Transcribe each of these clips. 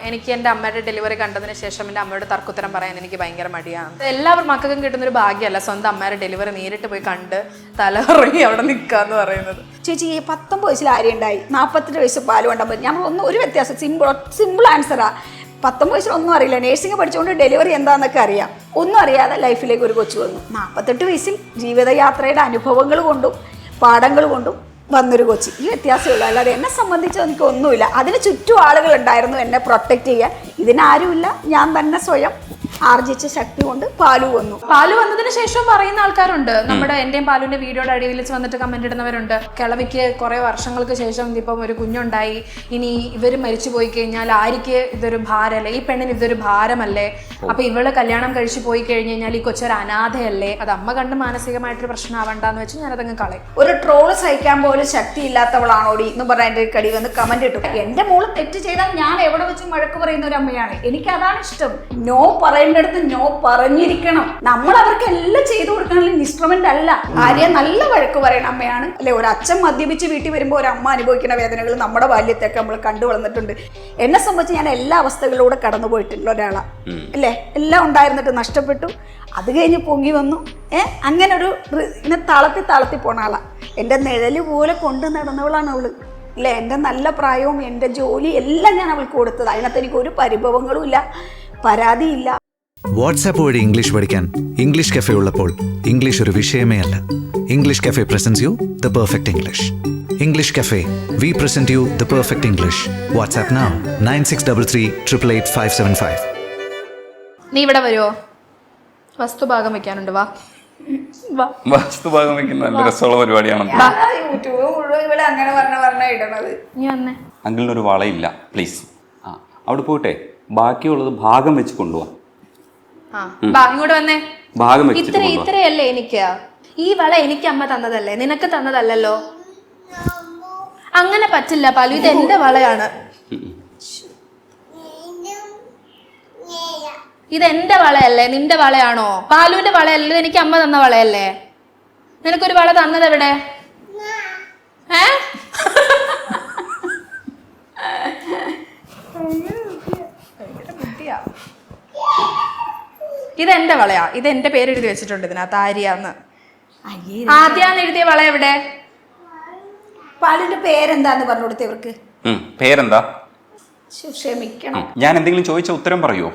എനിക്ക് എൻ്റെ അമ്മയുടെ ഡെലിവറി കണ്ടതിന് ശേഷം എൻ്റെ അമ്മയുടെ തർക്കുത്തരം പറയാൻ എനിക്ക് ഭയങ്കര മടിയാണ്. എല്ലാവരും മക്കൾക്കും കിട്ടുന്നൊരു ഭാഗ്യമല്ല സ്വന്തം അമ്മയുടെ ഡെലിവറി നേരിട്ട് പോയി കണ്ട് തലകറങ്ങി അവിടെ നിൽക്കാന്ന് പറയുന്നത്. ചേച്ചി 19 വയസ്സിൽ ആര്യണ്ടായി, 42 വയസ്സ് പാല് കൊണ്ടാൽ ഞങ്ങൾ ഒരു വ്യത്യാസം, സിമ്പിൾ ആൻസറാ. 19 വയസ്സിലൊന്നും അറിയില്ല, നേഴ്സിംഗ് പഠിച്ചുകൊണ്ട് ഡെലിവറി എന്താണെന്നൊക്കെ അറിയാം. ഒന്നും അറിയാതെ ലൈഫിലേക്ക് ഒരു കൊച്ചു വന്നു. 48 വയസ്സിൽ ജീവിതയാത്രയുടെ അനുഭവങ്ങൾ കൊണ്ടും പാഠങ്ങൾ കൊണ്ടും വന്നൊരു കൊച്ചി. ഈ വ്യത്യാസമുള്ളൂ, അല്ലാതെ എന്നെ സംബന്ധിച്ച് എനിക്ക് ഒന്നുമില്ല. അതിന് ചുറ്റും ആളുകളുണ്ടായിരുന്നു എന്നെ പ്രൊട്ടക്റ്റ് ചെയ്യാൻ. ഇതിനാരുമില്ല, ഞാൻ തന്നെ സ്വയം ആർജിച്ച ശക്തി കൊണ്ട് പാലു വന്നു. പാലു വന്നതിന് ശേഷം പറയുന്ന ആൾക്കാരുണ്ട്, നമ്മുടെ എന്റെയും പാലുവിന്റെ വീഡിയോയുടെ അടിയിൽ വന്നിട്ട് കമന്റ് ഇടുന്നവരുണ്ട്. കിളവിക്ക് കുറെ വർഷങ്ങൾക്ക് ശേഷം ഇപ്പം ഒരു കുഞ്ഞുണ്ടായി, ഇനി ഇവര് മരിച്ചു പോയി കഴിഞ്ഞാൽ ആർക്ക് ഇതൊരു ഭാരമല്ലേ, ഈ പെണ്ണിന് ഇതൊരു ഭാരമല്ലേ, അപ്പൊ ഇവള് കല്യാണം കഴിച്ചു പോയി കഴിഞ്ഞു കഴിഞ്ഞാൽ ഈ കൊച്ചൊരു അനാഥയല്ലേ, അത് അമ്മ കണ്ട് മാനസികമായിട്ടൊരു പ്രശ്നമാവണ്ടെന്ന് വെച്ച് ഞാനതങ്ങ് കളയും. ഒരു ട്രോള് സഹിക്കാൻ പോലും ശക്തി ഇല്ലാത്തവളാണോടി എന്ന് പറഞ്ഞ എൻ്റെ കടി വന്ന് കമന്റ് ഇട്ടു. എന്റെ മോള് തെറ്റ് ചെയ്താൽ ഞാൻ എവിടെ വെച്ചും വഴക്ക് പറയുന്ന ഒരു അമ്മയാണ്. എനിക്ക് അതാണ് ഇഷ്ടം. നോ പറയേണ്ടടുത്ത് നോ പറഞ്ഞിരിക്കണം. നമ്മൾ അവർക്ക് എല്ലാം ചെയ്തു കൊടുക്കാനുള്ള ഇൻസ്ട്രുമെന്റ് അല്ല. ആര്യ നല്ല വഴക്ക് പറയുന്ന അമ്മയാണ് അല്ലെ. ഒരു അച്ഛൻ മദ്യപിച്ച് വീട്ടിൽ വരുമ്പോൾ ഒരു അമ്മ അനുഭവിക്കുന്ന വേദനകൾ നമ്മുടെ ബാല്യത്തൊക്കെ നമ്മൾ കണ്ടു വളർന്നിട്ടുണ്ട്. എന്നെ സംബന്ധിച്ച് ഞാൻ എല്ലാ അവസ്ഥകളിലൂടെ കടന്നു പോയിട്ടുള്ള ഒരാളാണ് അല്ലേ. എല്ലാം ഉണ്ടായിരുന്നിട്ട് നഷ്ടപ്പെട്ടു, അത് കഴിഞ്ഞ് പൊങ്ങി വന്നു. അങ്ങനെ ഒരു ഇങ്ങനെ താളത്തി പോണ ആളാ. എൻ്റെ നിഴല് പോലെ കൊണ്ട് നടന്നവളാണ് അവള് അല്ലേ. എൻ്റെ നല്ല പ്രായവും എൻ്റെ ജോലി എല്ലാം ഞാൻ അവൾക്ക് കൊടുത്തത്. അതിനകത്ത് എനിക്ക് ഒരു പരിഭവങ്ങളും ഇല്ല, പരാതിയില്ല. വാട്സാപ്പ് വഴി ഇംഗ്ലീഷ് പഠിക്കാൻ ഇംഗ്ലീഷ് കഫേ ഉള്ളപ്പോൾ ഇംഗ്ലീഷ് ഒരു വിഷയമേ അല്ല. English cafe presents you the perfect English. English cafe, we present you the perfect English. WhatsApp now 9633388575. നീ ഇവിടെ വരുമോ? വസ്തുഭാഗം വെക്കാനുണ്ട്, വാ. വസ്തുഭാഗം വെക്കുന്ന നല്ല രസമുള്ള പരിപാടിയാണെന്ന് യൂട്യൂബ് മുഴുവൻ ഇവിടെ അങ്ങനെ പറഞ്ഞ ഇടണത്. അങ്കിളിനൊരു വളയില്ല, പ്ലീസ്. അവിടെ പോയിട്ടെ ബാക്കിയുള്ളത് ഭാഗം വെച്ച് കൊണ്ടുപോവാ. ഇങ്ങോട്ട് വന്നേ. ഭാഗം വെച്ച് ഇത്രയല്ലേ എനിക്ക്. ഈ വള എനിക്ക് അമ്മ തന്നതല്ലേ, നിനക്ക് തന്നതല്ലല്ലോ. അങ്ങനെ പറ്റില്ല പാലു, ഇത് എന്റെ വളയാണ്. ഇതെന്റെ വളയല്ലേ, നിന്റെ വളയാണോ? പാലുവിന്റെ വളയല്ലേ, എനിക്ക് അമ്മ തന്ന വളയല്ലേ. നിനക്കൊരു വള തന്നത് എവിടെ? ഇതെന്റെ വളയാ, ഇത് എന്റെ പേര് എഴുതി വെച്ചിട്ടുണ്ട് ഇതിനകത്ത്, ആര്യാന്ന്. ആദ്യാന്ന് എഴുതിയ വള എവിടെ? പാലിന്റെ പേരെന്താന്ന് പറഞ്ഞു കൊടുത്തവർക്ക്. പേരെന്താ? ക്ഷമിക്കണം, ഞാൻ എന്തെങ്കിലും ചോദിച്ച ഉത്തരം പറയുമോ?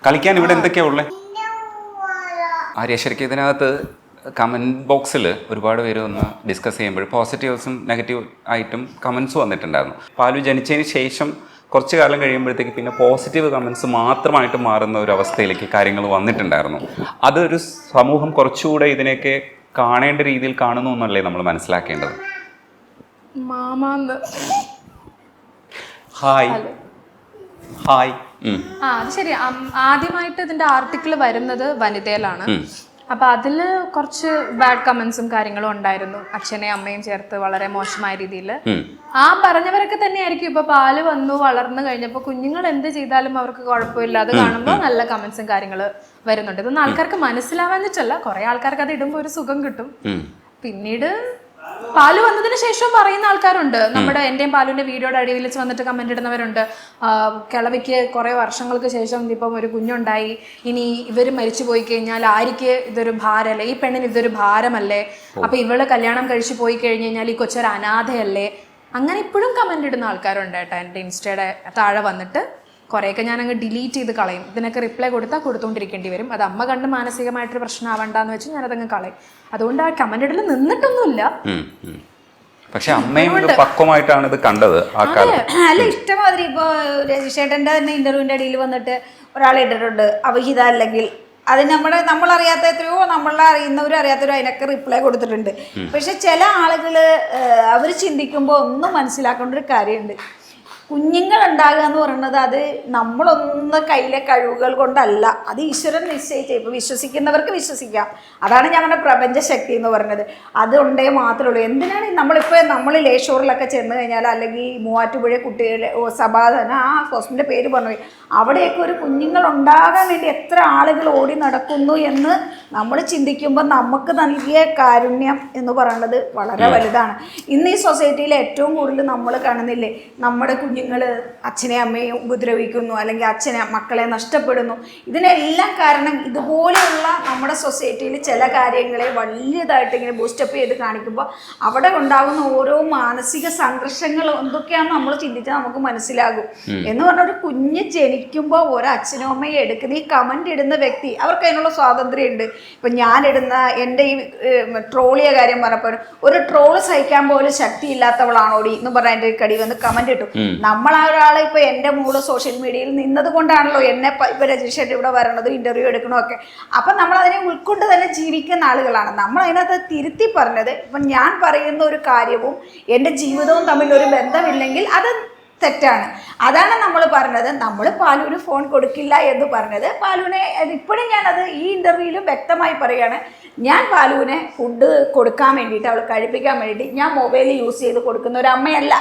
കളിക്കാൻ ഇവിടെ എന്തൊക്കെയാ ഉള്ളത്? ആര്യ, ശരിക്കും ഇതിനകത്ത് കമൻറ്റ് ബോക്സിൽ ഒരുപാട് പേര് ഒന്ന് ഡിസ്കസ് ചെയ്യുമ്പോൾ പോസിറ്റീവ്സും നെഗറ്റീവ് ആയിട്ടും കമൻസ് വന്നിട്ടുണ്ടായിരുന്നു. പാലു ജനിച്ചതിന് ശേഷം കുറച്ച് കാലം കഴിയുമ്പോഴത്തേക്ക് പിന്നെ പോസിറ്റീവ് കമൻസ് മാത്രമായിട്ട് മാറുന്ന ഒരു അവസ്ഥയിലേക്ക് കാര്യങ്ങൾ വന്നിട്ടുണ്ടായിരുന്നു. അതൊരു സമൂഹം കുറച്ചുകൂടെ ഇതിനെയൊക്കെ കാണേണ്ട രീതിയിൽ കാണുന്നു എന്നല്ലേ നമ്മൾ മനസ്സിലാക്കേണ്ടത്? Hi hi. അത് ശരി. ആദ്യമായിട്ട് ഇതിന്റെ ആർട്ടിക്കിൾ വരുന്നത് വനിതയിലാണ്. അപ്പൊ അതില് കുറച്ച് ബാഡ് കമന്റ്സും കാര്യങ്ങളും ഉണ്ടായിരുന്നു, അച്ഛനെയും അമ്മയും ചേർത്ത് വളരെ മോശമായ രീതിയിൽ. ആ പറഞ്ഞവരൊക്കെ തന്നെയായിരിക്കും ഇപ്പൊ പാല് വന്നു വളർന്നു കഴിഞ്ഞപ്പോ കുഞ്ഞുങ്ങൾ എന്ത് ചെയ്താലും അവർക്ക് കുഴപ്പമില്ല, അത് കാണുമ്പോൾ നല്ല കമന്റ്സും കാര്യങ്ങൾ വരുന്നുണ്ട്. ഇതൊന്നും ആൾക്കാർക്ക് മനസ്സിലാവാന്നിട്ടല്ല, കുറെ ആൾക്കാർക്ക് അത് ഇടുമ്പോൾ ഒരു സുഖം കിട്ടും. പിന്നീട് പാല് വന്നതിന് ശേഷം പറയുന്ന ആൾക്കാരുണ്ട്, നമ്മുടെ എന്റെയും പാലുവിന്റെ വീഡിയോയുടെ അടിയിൽ വന്നിട്ട് കമന്റ് ഇടുന്നവരുണ്ട്, കിളവിക്ക് കുറെ വർഷങ്ങൾക്ക് ശേഷം ഇപ്പം ഒരു കുഞ്ഞുണ്ടായി, ഇനി ഇവര് മരിച്ചു പോയി കഴിഞ്ഞാൽ ആർക്ക് ഇതൊരു ഭാരമല്ലേ, ഈ പെണ്ണിന് ഇതൊരു ഭാരമല്ലേ, അപ്പൊ ഇവള് കല്യാണം കഴിച്ചു പോയി കഴിഞ്ഞു കഴിഞ്ഞാൽ ഈ കൊച്ചൊരു അനാഥയല്ലേ. അങ്ങനെ ഇപ്പോഴും കമന്റ് ഇടുന്ന ആൾക്കാരുണ്ട് കേട്ടോ. എൻ്റെ ഇൻസ്റ്റയുടെ താഴെ വന്നിട്ട് കുറേയൊക്കെ ഞാൻ അങ്ങ് ഡിലീറ്റ് ചെയ്ത് കളയും. ഇതിനൊക്കെ റിപ്ലൈ കൊടുത്തുകൊണ്ടിരിക്കേണ്ടി വരും. അത് അമ്മ കണ്ട് മാനസികമായിട്ടൊരു പ്രശ്നമാവണ്ടെന്ന് വെച്ച് ഞാനതങ്ങ് കളയും. അതുകൊണ്ട് ആ കമന്റ് ഇടൽ നിന്നിട്ടൊന്നുമില്ല. പക്ഷെ അമ്മയും പക്വമായിട്ടാണ് ഇത് കണ്ടത്. അല്ല, ഇഷ്ടമാതിരി ഇപ്പൊ രജിഷേട്ടന്റെ തന്നെ ഇന്റർവ്യൂവിന്റെ അടിയിൽ വന്നിട്ട് ഒരാൾ ഇട്ടിട്ടുണ്ട് അവഹിത, അല്ലെങ്കിൽ അത് നമ്മളറിയാത്ത എത്രയോ നമ്മളെ അറിയുന്നവരും അറിയാത്തവരും അതിനൊക്കെ റിപ്ലൈ കൊടുത്തിട്ടുണ്ട്. പക്ഷെ ചില ആളുകൾ അവർ ചിന്തിക്കുമ്പോൾ ഒന്നും മനസ്സിലാക്കേണ്ട ഒരു കാര്യമുണ്ട്. കുഞ്ഞുങ്ങൾ ഉണ്ടാകുക എന്ന് പറയുന്നത് അത് നമ്മളൊന്ന് കയ്യിലെ കഴിവുകൾ കൊണ്ടല്ല, അത് ഈശ്വരൻ നിശ്ചയിച്ചു. ഇപ്പോൾ വിശ്വസിക്കുന്നവർക്ക് വിശ്വസിക്കാം. അതാണ് ഞങ്ങളുടെ പ്രപഞ്ചശക്തി എന്ന് പറയുന്നത്. അതുണ്ടേ മാത്രമേ ഉള്ളൂ. എന്തിനാണ് നമ്മൾ ലേഷോറിലൊക്കെ ചെന്ന് കഴിഞ്ഞാൽ, അല്ലെങ്കിൽ മൂവാറ്റുപുഴ കുട്ടികളെ സഭാധന ആ ഹോസ്പിറ്റലിൻ്റെ പേര് പറഞ്ഞു, അവിടെയൊക്കെ ഒരു കുഞ്ഞുങ്ങൾ ഉണ്ടാകാൻ വേണ്ടി എത്ര ആളുകൾ ഓടി നടക്കുന്നു എന്ന് നമ്മൾ ചിന്തിക്കുമ്പോൾ നമുക്ക് നൽകിയ കാരുണ്യം എന്ന് പറയുന്നത് വളരെ വലുതാണ്. ഇന്ന് ഈ സൊസൈറ്റിയിൽ ഏറ്റവും കൂടുതൽ നമ്മൾ കാണുന്നില്ലേ, നമ്മുടെ കുഞ്ഞുങ്ങൾ കുഞ്ഞുങ്ങൾ അച്ഛനെ അമ്മയും ഉപദ്രവിക്കുന്നു, അല്ലെങ്കിൽ അച്ഛനെ മക്കളെ നഷ്ടപ്പെടുന്നു. ഇതിനെല്ലാം കാരണം ഇതുപോലെയുള്ള നമ്മുടെ സൊസൈറ്റിയിൽ ചില കാര്യങ്ങളെ വലിയതായിട്ട് ഇങ്ങനെ ബൂസ്റ്റപ്പ് ചെയ്ത് കാണിക്കുമ്പോൾ അവിടെ ഉണ്ടാകുന്ന ഓരോ മാനസിക സംഘർഷങ്ങൾ എന്തൊക്കെയാണെന്ന് നമ്മൾ ചിന്തിച്ചാൽ നമുക്ക് മനസ്സിലാകും. എന്ന് പറഞ്ഞാൽ ഒരു കുഞ്ഞ് ജനിക്കുമ്പോൾ ഓരോ അച്ഛനും അമ്മയും എടുക്കുന്ന ഈ കമൻ്റ് ഇടുന്ന വ്യക്തി അവർക്ക് അതിനുള്ള സ്വാതന്ത്ര്യമുണ്ട്. ഇപ്പം ഞാനിടുന്ന എൻ്റെ ഈ ട്രോളിയ കാര്യം പറഞ്ഞപ്പോൾ ഒരു ട്രോള് സഹിക്കാൻ പോലും ശക്തിയില്ലാത്തവളാണോടി എന്ന് പറഞ്ഞാൽ എൻ്റെ കടി വന്ന് കമന്റ് ഇട്ടു. നമ്മൾ ആ ഒരാളെ ഇപ്പൊ എൻ്റെ മോള് സോഷ്യൽ മീഡിയയിൽ നിന്നത് കൊണ്ടാണല്ലോ എന്നെ ഇപ്പൊ രജിസ്റ്റർ ഇവിടെ വരണതും ഇന്റർവ്യൂ എടുക്കണമൊക്കെ. അപ്പൊ നമ്മൾ അതിനെ ഉൾക്കൊണ്ട് തന്നെ ജീവിക്കുന്ന ആളുകളാണ്. നമ്മൾ അതിനകത്ത് തിരുത്തി പറഞ്ഞത് ഇപ്പൊ ഞാൻ പറയുന്ന ഒരു കാര്യവും എൻ്റെ ജീവിതവും തമ്മിൽ ഒരു ബന്ധമില്ലെങ്കിൽ അത് തെറ്റാണ്. അതാണ് നമ്മൾ പറഞ്ഞത്. നമ്മൾ പാലുവിന് ഫോൺ കൊടുക്കില്ല എന്ന് പറഞ്ഞത്. പാലുവിനെ ഇപ്പോഴും ഞാനത് ഈ ഇന്റർവ്യൂവിലും വ്യക്തമായി പറയുകയാണ്. ഞാൻ പാലുവിനെ ഫുഡ് കൊടുക്കാൻ വേണ്ടിയിട്ട്, അവൾ കഴിപ്പിക്കാൻ വേണ്ടിയിട്ട് ഞാൻ മൊബൈൽ യൂസ് ചെയ്ത് കൊടുക്കുന്ന ഒരു അമ്മയല്ല.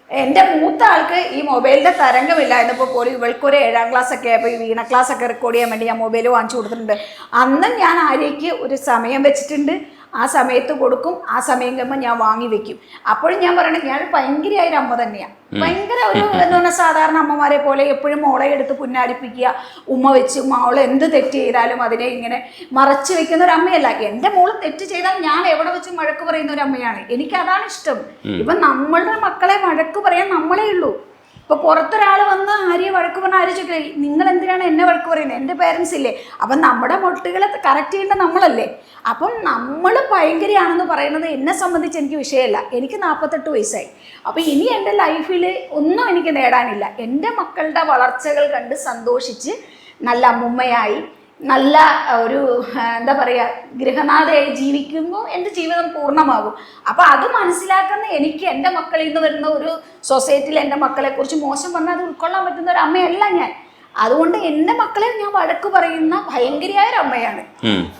എൻ്റെ മൂത്ത ആൾക്ക് ഈ മൊബൈലിൻ്റെ തരംഗമില്ലായിരുന്നപ്പോൾ പോലും ഇവൾക്കൊരു 7ാം ക്ലാസ്സൊക്കെ ആയപ്പോൾ ഈ വീണ ക്ലാസ്സൊക്കെ റെക്കോർഡ് ചെയ്യാൻ വേണ്ടി ഞാൻ മൊബൈൽ വാങ്ങിച്ചു കൊടുത്തിട്ടുണ്ട്. അന്നും ഞാൻ ആര്യയ്ക്ക് ഒരു സമയം വെച്ചിട്ടുണ്ട്. ആ സമയത്ത് കൊടുക്കും, ആ സമയം കഴിയുമ്പോൾ ഞാൻ വാങ്ങി വെക്കും. അപ്പോഴും ഞാൻ പറയണത് ഞാൻ ഭയങ്കരമായൊരു അമ്മ തന്നെയാണ്. ഭയങ്കര ഒരു എന്ന് പറഞ്ഞാൽ സാധാരണ അമ്മമാരെ പോലെ എപ്പോഴും മോളെ എടുത്ത് പുന്നാരിപ്പിക്കുക, ഉമ്മ വെച്ച് മോളെ എന്ത് തെറ്റ് ചെയ്താലും അതിനെ ഇങ്ങനെ മറച്ചു വെക്കുന്ന ഒരു അമ്മയല്ല. എൻ്റെ മോള് തെറ്റ് ചെയ്താൽ ഞാൻ എവിടെ വെച്ച് വഴക്ക് പറയുന്ന ഒരു അമ്മയാണ്. എനിക്കതാണ് ഇഷ്ടം. ഇപ്പം നമ്മളുടെ മക്കളെ വഴക്ക് പറയാൻ നമ്മളേ ഉള്ളൂ. ഇപ്പൊ പുറത്തൊരാൾ വന്ന് ആര്യ വഴക്ക് പറഞ്ഞാൽ ആര്യ ചോദിക്കില്ലേ, നിങ്ങൾ എന്തിനാണ് എന്നെ വഴക്ക് പറയുന്നത്, എൻ്റെ പേരൻസ് ഇല്ലേ? അപ്പം നമ്മുടെ മൊട്ടുകളെ കറക്റ്റ് ചെയ്യേണ്ടത് നമ്മളല്ലേ? അപ്പം നമ്മൾ ഭയങ്കരയാണെന്ന് പറയുന്നത് എന്നെ സംബന്ധിച്ച് എനിക്ക് വിഷയമല്ല. എനിക്ക് 48 വയസ്സായി. അപ്പം ഇനി എൻ്റെ ലൈഫിൽ ഒന്നും എനിക്ക് നേടാനില്ല. എൻ്റെ മക്കളുടെ വളർച്ചകൾ കണ്ട് സന്തോഷിച്ച് നല്ല അമ്മുമ്മയായി നല്ല ഒരു എന്താ പറയുക ഗൃഹനാഥയായി ജീവിക്കുമ്പോൾ എൻ്റെ ജീവിതം പൂർണ്ണമാകും. അപ്പോൾ അത് മനസ്സിലാക്കുന്ന എനിക്ക് എൻ്റെ മക്കളിൽ നിന്ന് വരുന്ന ഒരു സൊസൈറ്റിയിൽ എൻ്റെ മക്കളെക്കുറിച്ച് മോശം പറഞ്ഞാൽ അത് ഉൾക്കൊള്ളാൻ പറ്റുന്ന ഒരു അമ്മയല്ല ഞാൻ. അതുകൊണ്ട് എൻ്റെ മക്കളെ ഞാൻ വഴക്ക് പറയുന്ന ഭയങ്കരമായ ഒരു അമ്മയാണ്.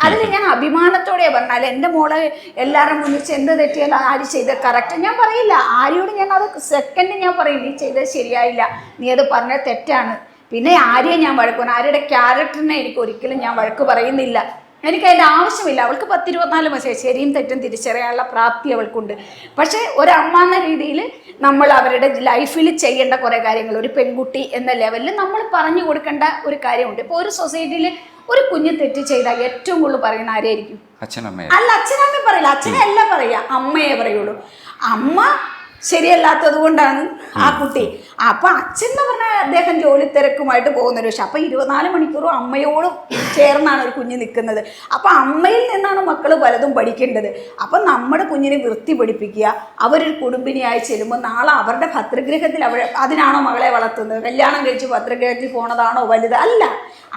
അതിൽ ഞാൻ അഭിമാനത്തോടെ പറഞ്ഞാൽ എൻ്റെ മോളെ എല്ലാവരും മുന്നിൽ എന്ത് തെറ്റിയാൽ ആര് ചെയ്തത് കറക്റ്റ് ഞാൻ പറയില്ല. ആര്യോട് ഞാൻ അത് സെക്കൻഡ് ഞാൻ പറയും, നീ ചെയ്തത് ശരിയായില്ല, നീ അത് പറഞ്ഞത് തെറ്റാണ്. പിന്നെ ആര്യെ ഞാൻ വഴക്ക് പറഞ്ഞു, ആര്യയുടെ ക്യാരക്ടറിനെ എനിക്ക് ഒരിക്കലും ഞാൻ വഴക്ക് പറയുന്നില്ല. എനിക്കതിൻ്റെ ആവശ്യമില്ല. അവൾക്ക് 10-24 വയസ്സായി. ശരിയും തെറ്റും തിരിച്ചറിയാനുള്ള പ്രാപ്തി അവൾക്കുണ്ട്. പക്ഷേ ഒരമ്മ എന്ന രീതിയിൽ നമ്മൾ അവരുടെ ലൈഫിൽ ചെയ്യേണ്ട കുറേ കാര്യങ്ങൾ ഒരു പെൺകുട്ടി എന്ന ലെവലിൽ നമ്മൾ പറഞ്ഞു കൊടുക്കേണ്ട ഒരു കാര്യമുണ്ട്. ഇപ്പോൾ ഒരു സൊസൈറ്റിയിൽ ഒരു കുഞ്ഞ് തെറ്റ് ചെയ്താൽ ഏറ്റവും കൂടുതൽ പറയുന്ന ആരെയായിരിക്കും? അല്ല, അച്ഛനമ്മ പറയില്ല. അച്ഛനെ അല്ല പറയുക, അമ്മയെ പറയുള്ളൂ. അമ്മ ശരിയല്ലാത്തത് കൊണ്ടാണ് ആ കുട്ടി. അപ്പൊ അച്ഛൻ എന്ന് പറഞ്ഞാൽ അദ്ദേഹം ജോലി തിരക്കുമായിട്ട് പോകുന്നൊരു വിഷയം. അപ്പൊ 24 മണിക്കൂറും അമ്മയോടും ചേർന്നാണ് ഒരു കുഞ്ഞ് നിൽക്കുന്നത്. അപ്പൊ അമ്മയിൽ നിന്നാണ് മക്കൾ പലതും പഠിക്കേണ്ടത്. അപ്പൊ നമ്മുടെ കുഞ്ഞിനെ വൃത്തി പഠിപ്പിക്കുക. അവരൊരു കുടുംബിനിയായി ചെല്ലുമ്പോൾ നാളെ അവരുടെ ഭദ്രഗൃഹത്തിൽ അതിനാണോ മകളെ വളർത്തുന്നത്? കല്യാണം കഴിച്ച് ഭദ്രഗൃഹത്തിൽ പോണതാണോ വലുത്? അല്ല,